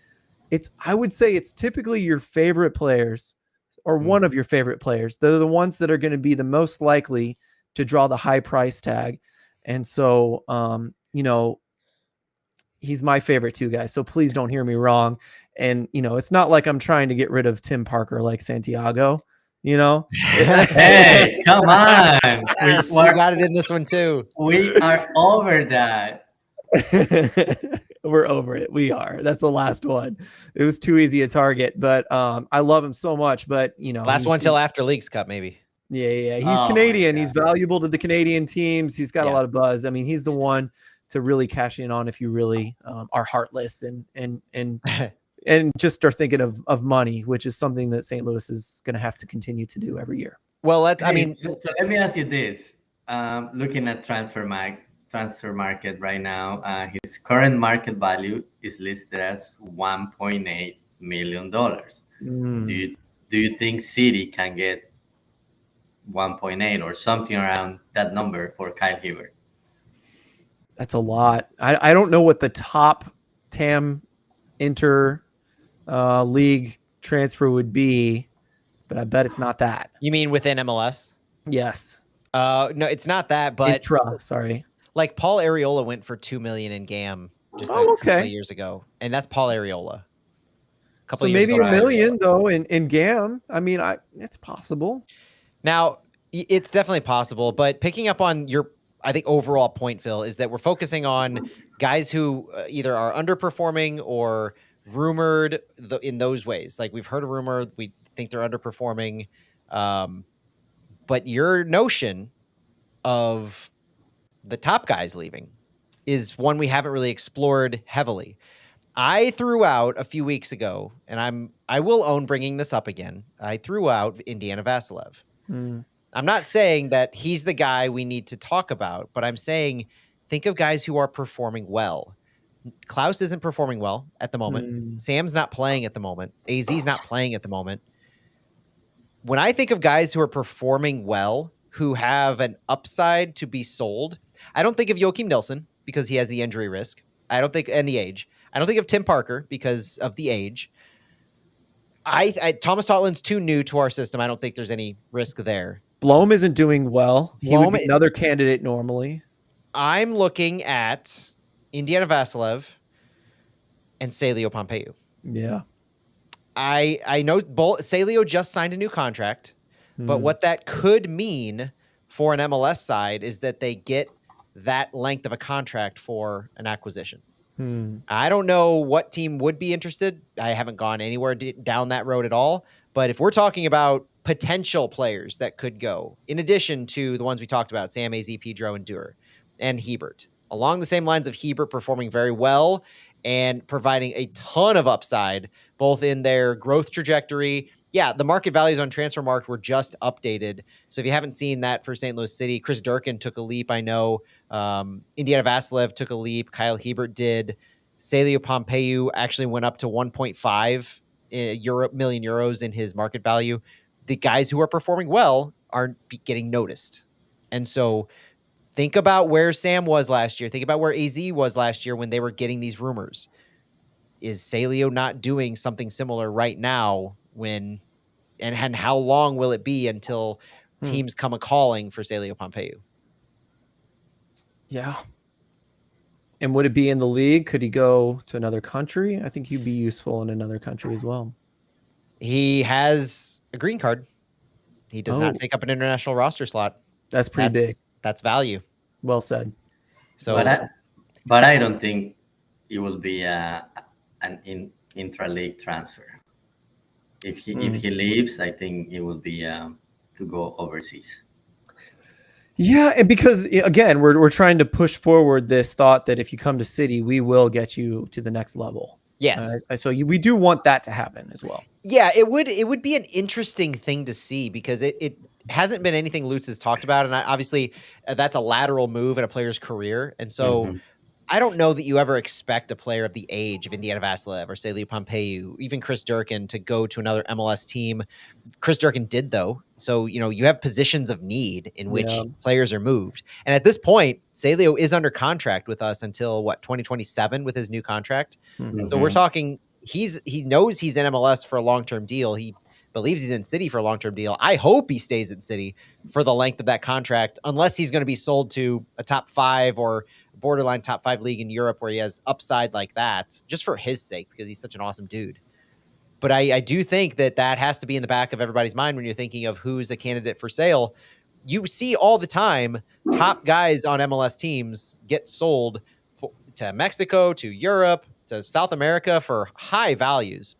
I would say it's typically your favorite players or one of your favorite players. They're the ones that are going to be the most likely to draw the high price tag. And so, he's my favorite too, guys. So please don't hear me wrong. And, it's not like I'm trying to get rid of Tim Parker like Santiago, Hey, come on. Yes, we got it in this one too. We are over that. We're over it. We are. That's the last one. It was too easy a target, but I love him so much. But last one till after Leagues Cup, maybe. Yeah. He's Canadian. He's valuable to the Canadian teams. He's got a lot of buzz. I mean, he's the one to really cash in on if you really are heartless and just are thinking of money, which is something that St. Louis is going to have to continue to do every year. Well, so let me ask you this: looking at transfer market right now, his current market value is listed as $1.8 million. Do you think City can get 1.8 or something around that number for Kyle Hebert? That's a lot. I don't know what the top TAM inter league transfer would be, but I bet it's not that. You mean within MLS? Yes. No, it's not that, but sorry. Like Paul Arriola went for $2 million in GAM just a couple of years ago, and that's Paul Arriola. So maybe $1 million though in GAM. I mean, it's possible. Now, it's definitely possible, but picking up on your, I think, overall point, Phil, is that we're focusing on guys who either are underperforming or rumored in those ways. Like, we've heard a rumor, we think they're underperforming, but your notion of the top guys leaving is one we haven't really explored heavily. I threw out a few weeks ago, and I will own bringing this up again. I threw out Indiana Vasilev. I'm not saying that he's the guy we need to talk about, but I'm saying think of guys who are performing well. Klaus isn't performing well at the moment. Sam's not playing at the moment. AZ's not playing at the moment. When I think of guys who are performing well, who have an upside to be sold, I don't think of Joakim Nilsson because he has the injury risk. And the age. I don't think of Tim Parker because of the age. Thomas Totland's too new to our system. I don't think there's any risk there. Blom isn't doing well. He would be another candidate normally. I'm looking at Indiana Vasilev and Celio Pompeu. Yeah. I know Celio just signed a new contract, but what that could mean for an MLS side is that they get that length of a contract for an acquisition. I don't know what team would be interested. I haven't gone anywhere down that road at all. But if we're talking about potential players that could go, in addition to the ones we talked about, Sam, AZ, Pedro, and Duer, and Hebert, along the same lines of Hebert performing very well and providing a ton of upside, both in their growth trajectory. Yeah, the market values on Transfermarkt were just updated. So if you haven't seen that for St. Louis City, Chris Durkin took a leap, I know. Indiana Vasilev took a leap. Kyle Hebert did. Celio Pompeu actually went up to 1.5 million euros in his market value. The guys who are performing well are getting noticed. And so think about where Sam was last year. Think about where AZ was last year when they were getting these rumors. Is Celio not doing something similar right now and how long will it be until teams come a-calling for Celio Pompeu? Yeah. And would it be in the league? Could he go to another country? I think he'd be useful in another country as well. He has a green card. He does not take up an international roster slot. That's pretty big. That's value. Well said. So, but I don't think it will be an intra-league transfer. If he leaves, I think it will be to go overseas. Yeah, and because again, we're trying to push forward this thought that if you come to City, we will get you to the next level. Yes. So we do want that to happen as well. Yeah, it would be an interesting thing to see because it hasn't been anything Lutz has talked about, and obviously that's a lateral move in a player's career, and so I don't know that you ever expect a player of the age of Indiana Vassilev or Celio Pompeu, even Chris Durkin, to go to another MLS team. Chris Durkin did, though. So, you have positions of need in which players are moved. And at this point, Celio is under contract with us until 2027 with his new contract. So we're talking, he knows he's in MLS for a long-term deal. He believes he's in City for a long-term deal. I hope he stays in City for the length of that contract, unless he's going to be sold to a top 5 or borderline top 5 league in Europe where he has upside like that, just for his sake, because he's such an awesome dude. But I do think that has to be in the back of everybody's mind when you're thinking of who's a candidate for sale. You see all the time top guys on MLS teams get sold to Mexico, to Europe, to South America for high values.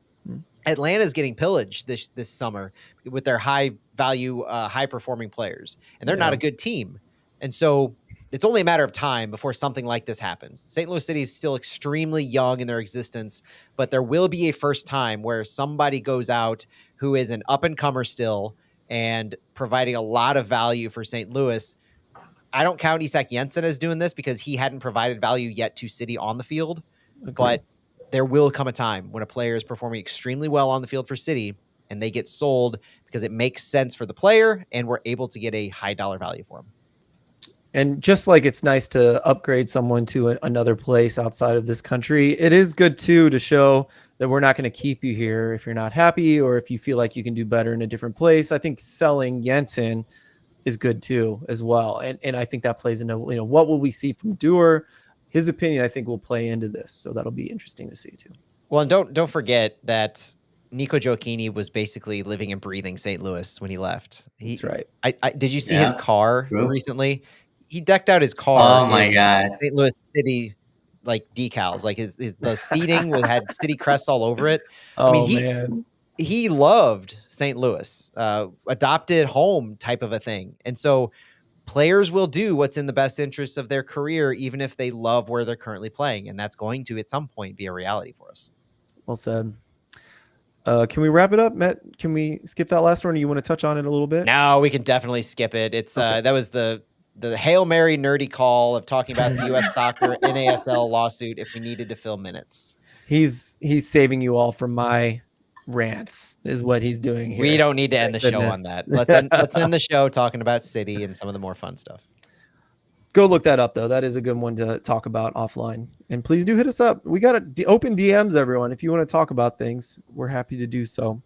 Atlanta's getting pillaged this summer with their high value, high performing players, and they're not a good team. And so it's only a matter of time before something like this happens. St. Louis City is still extremely young in their existence, but there will be a first time where somebody goes out who is an up and comer still and providing a lot of value for St. Louis. I don't count Isak Jensen as doing this because he hadn't provided value yet to City on the field, but there will come a time when a player is performing extremely well on the field for City and they get sold because it makes sense for the player and we're able to get a high dollar value for him. And just like it's nice to upgrade someone to another place outside of this country, it is good too to show that we're not going to keep you here if you're not happy or if you feel like you can do better in a different place. I think selling Jensen is good too as well. And I think that plays into, what will we see from Dewar? His opinion, I think, will play into this. So that'll be interesting to see too. Well, and don't forget that Nico Gioacchini was basically living and breathing St. Louis when he left. That's right. Did you see his car recently? He decked out his car. Oh my God. St. Louis City decals, like the seating had City crests all over it. Man. He loved St. Louis, adopted home type of a thing. And so players will do what's in the best interest of their career, even if they love where they're currently playing. And that's going to, at some point, be a reality for us. Well said. Can we wrap it up, Matt? Can we skip that last one? Or you want to touch on it a little bit? No, we can definitely skip it. It's that was the Hail Mary nerdy call of talking about the U.S. Soccer NASL lawsuit if we needed to fill minutes. He's saving you all from my rants is what he's doing here. We don't need to end the show on that. Let's end the show talking about City and some of the more fun stuff. Go look that up, though. That is a good one to talk about offline. And please do hit us up. We got open DMs, everyone. If you want to talk about things, we're happy to do so.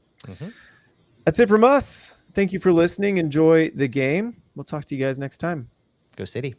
That's it from us. Thank you for listening. Enjoy the game. We'll talk to you guys next time. Go City.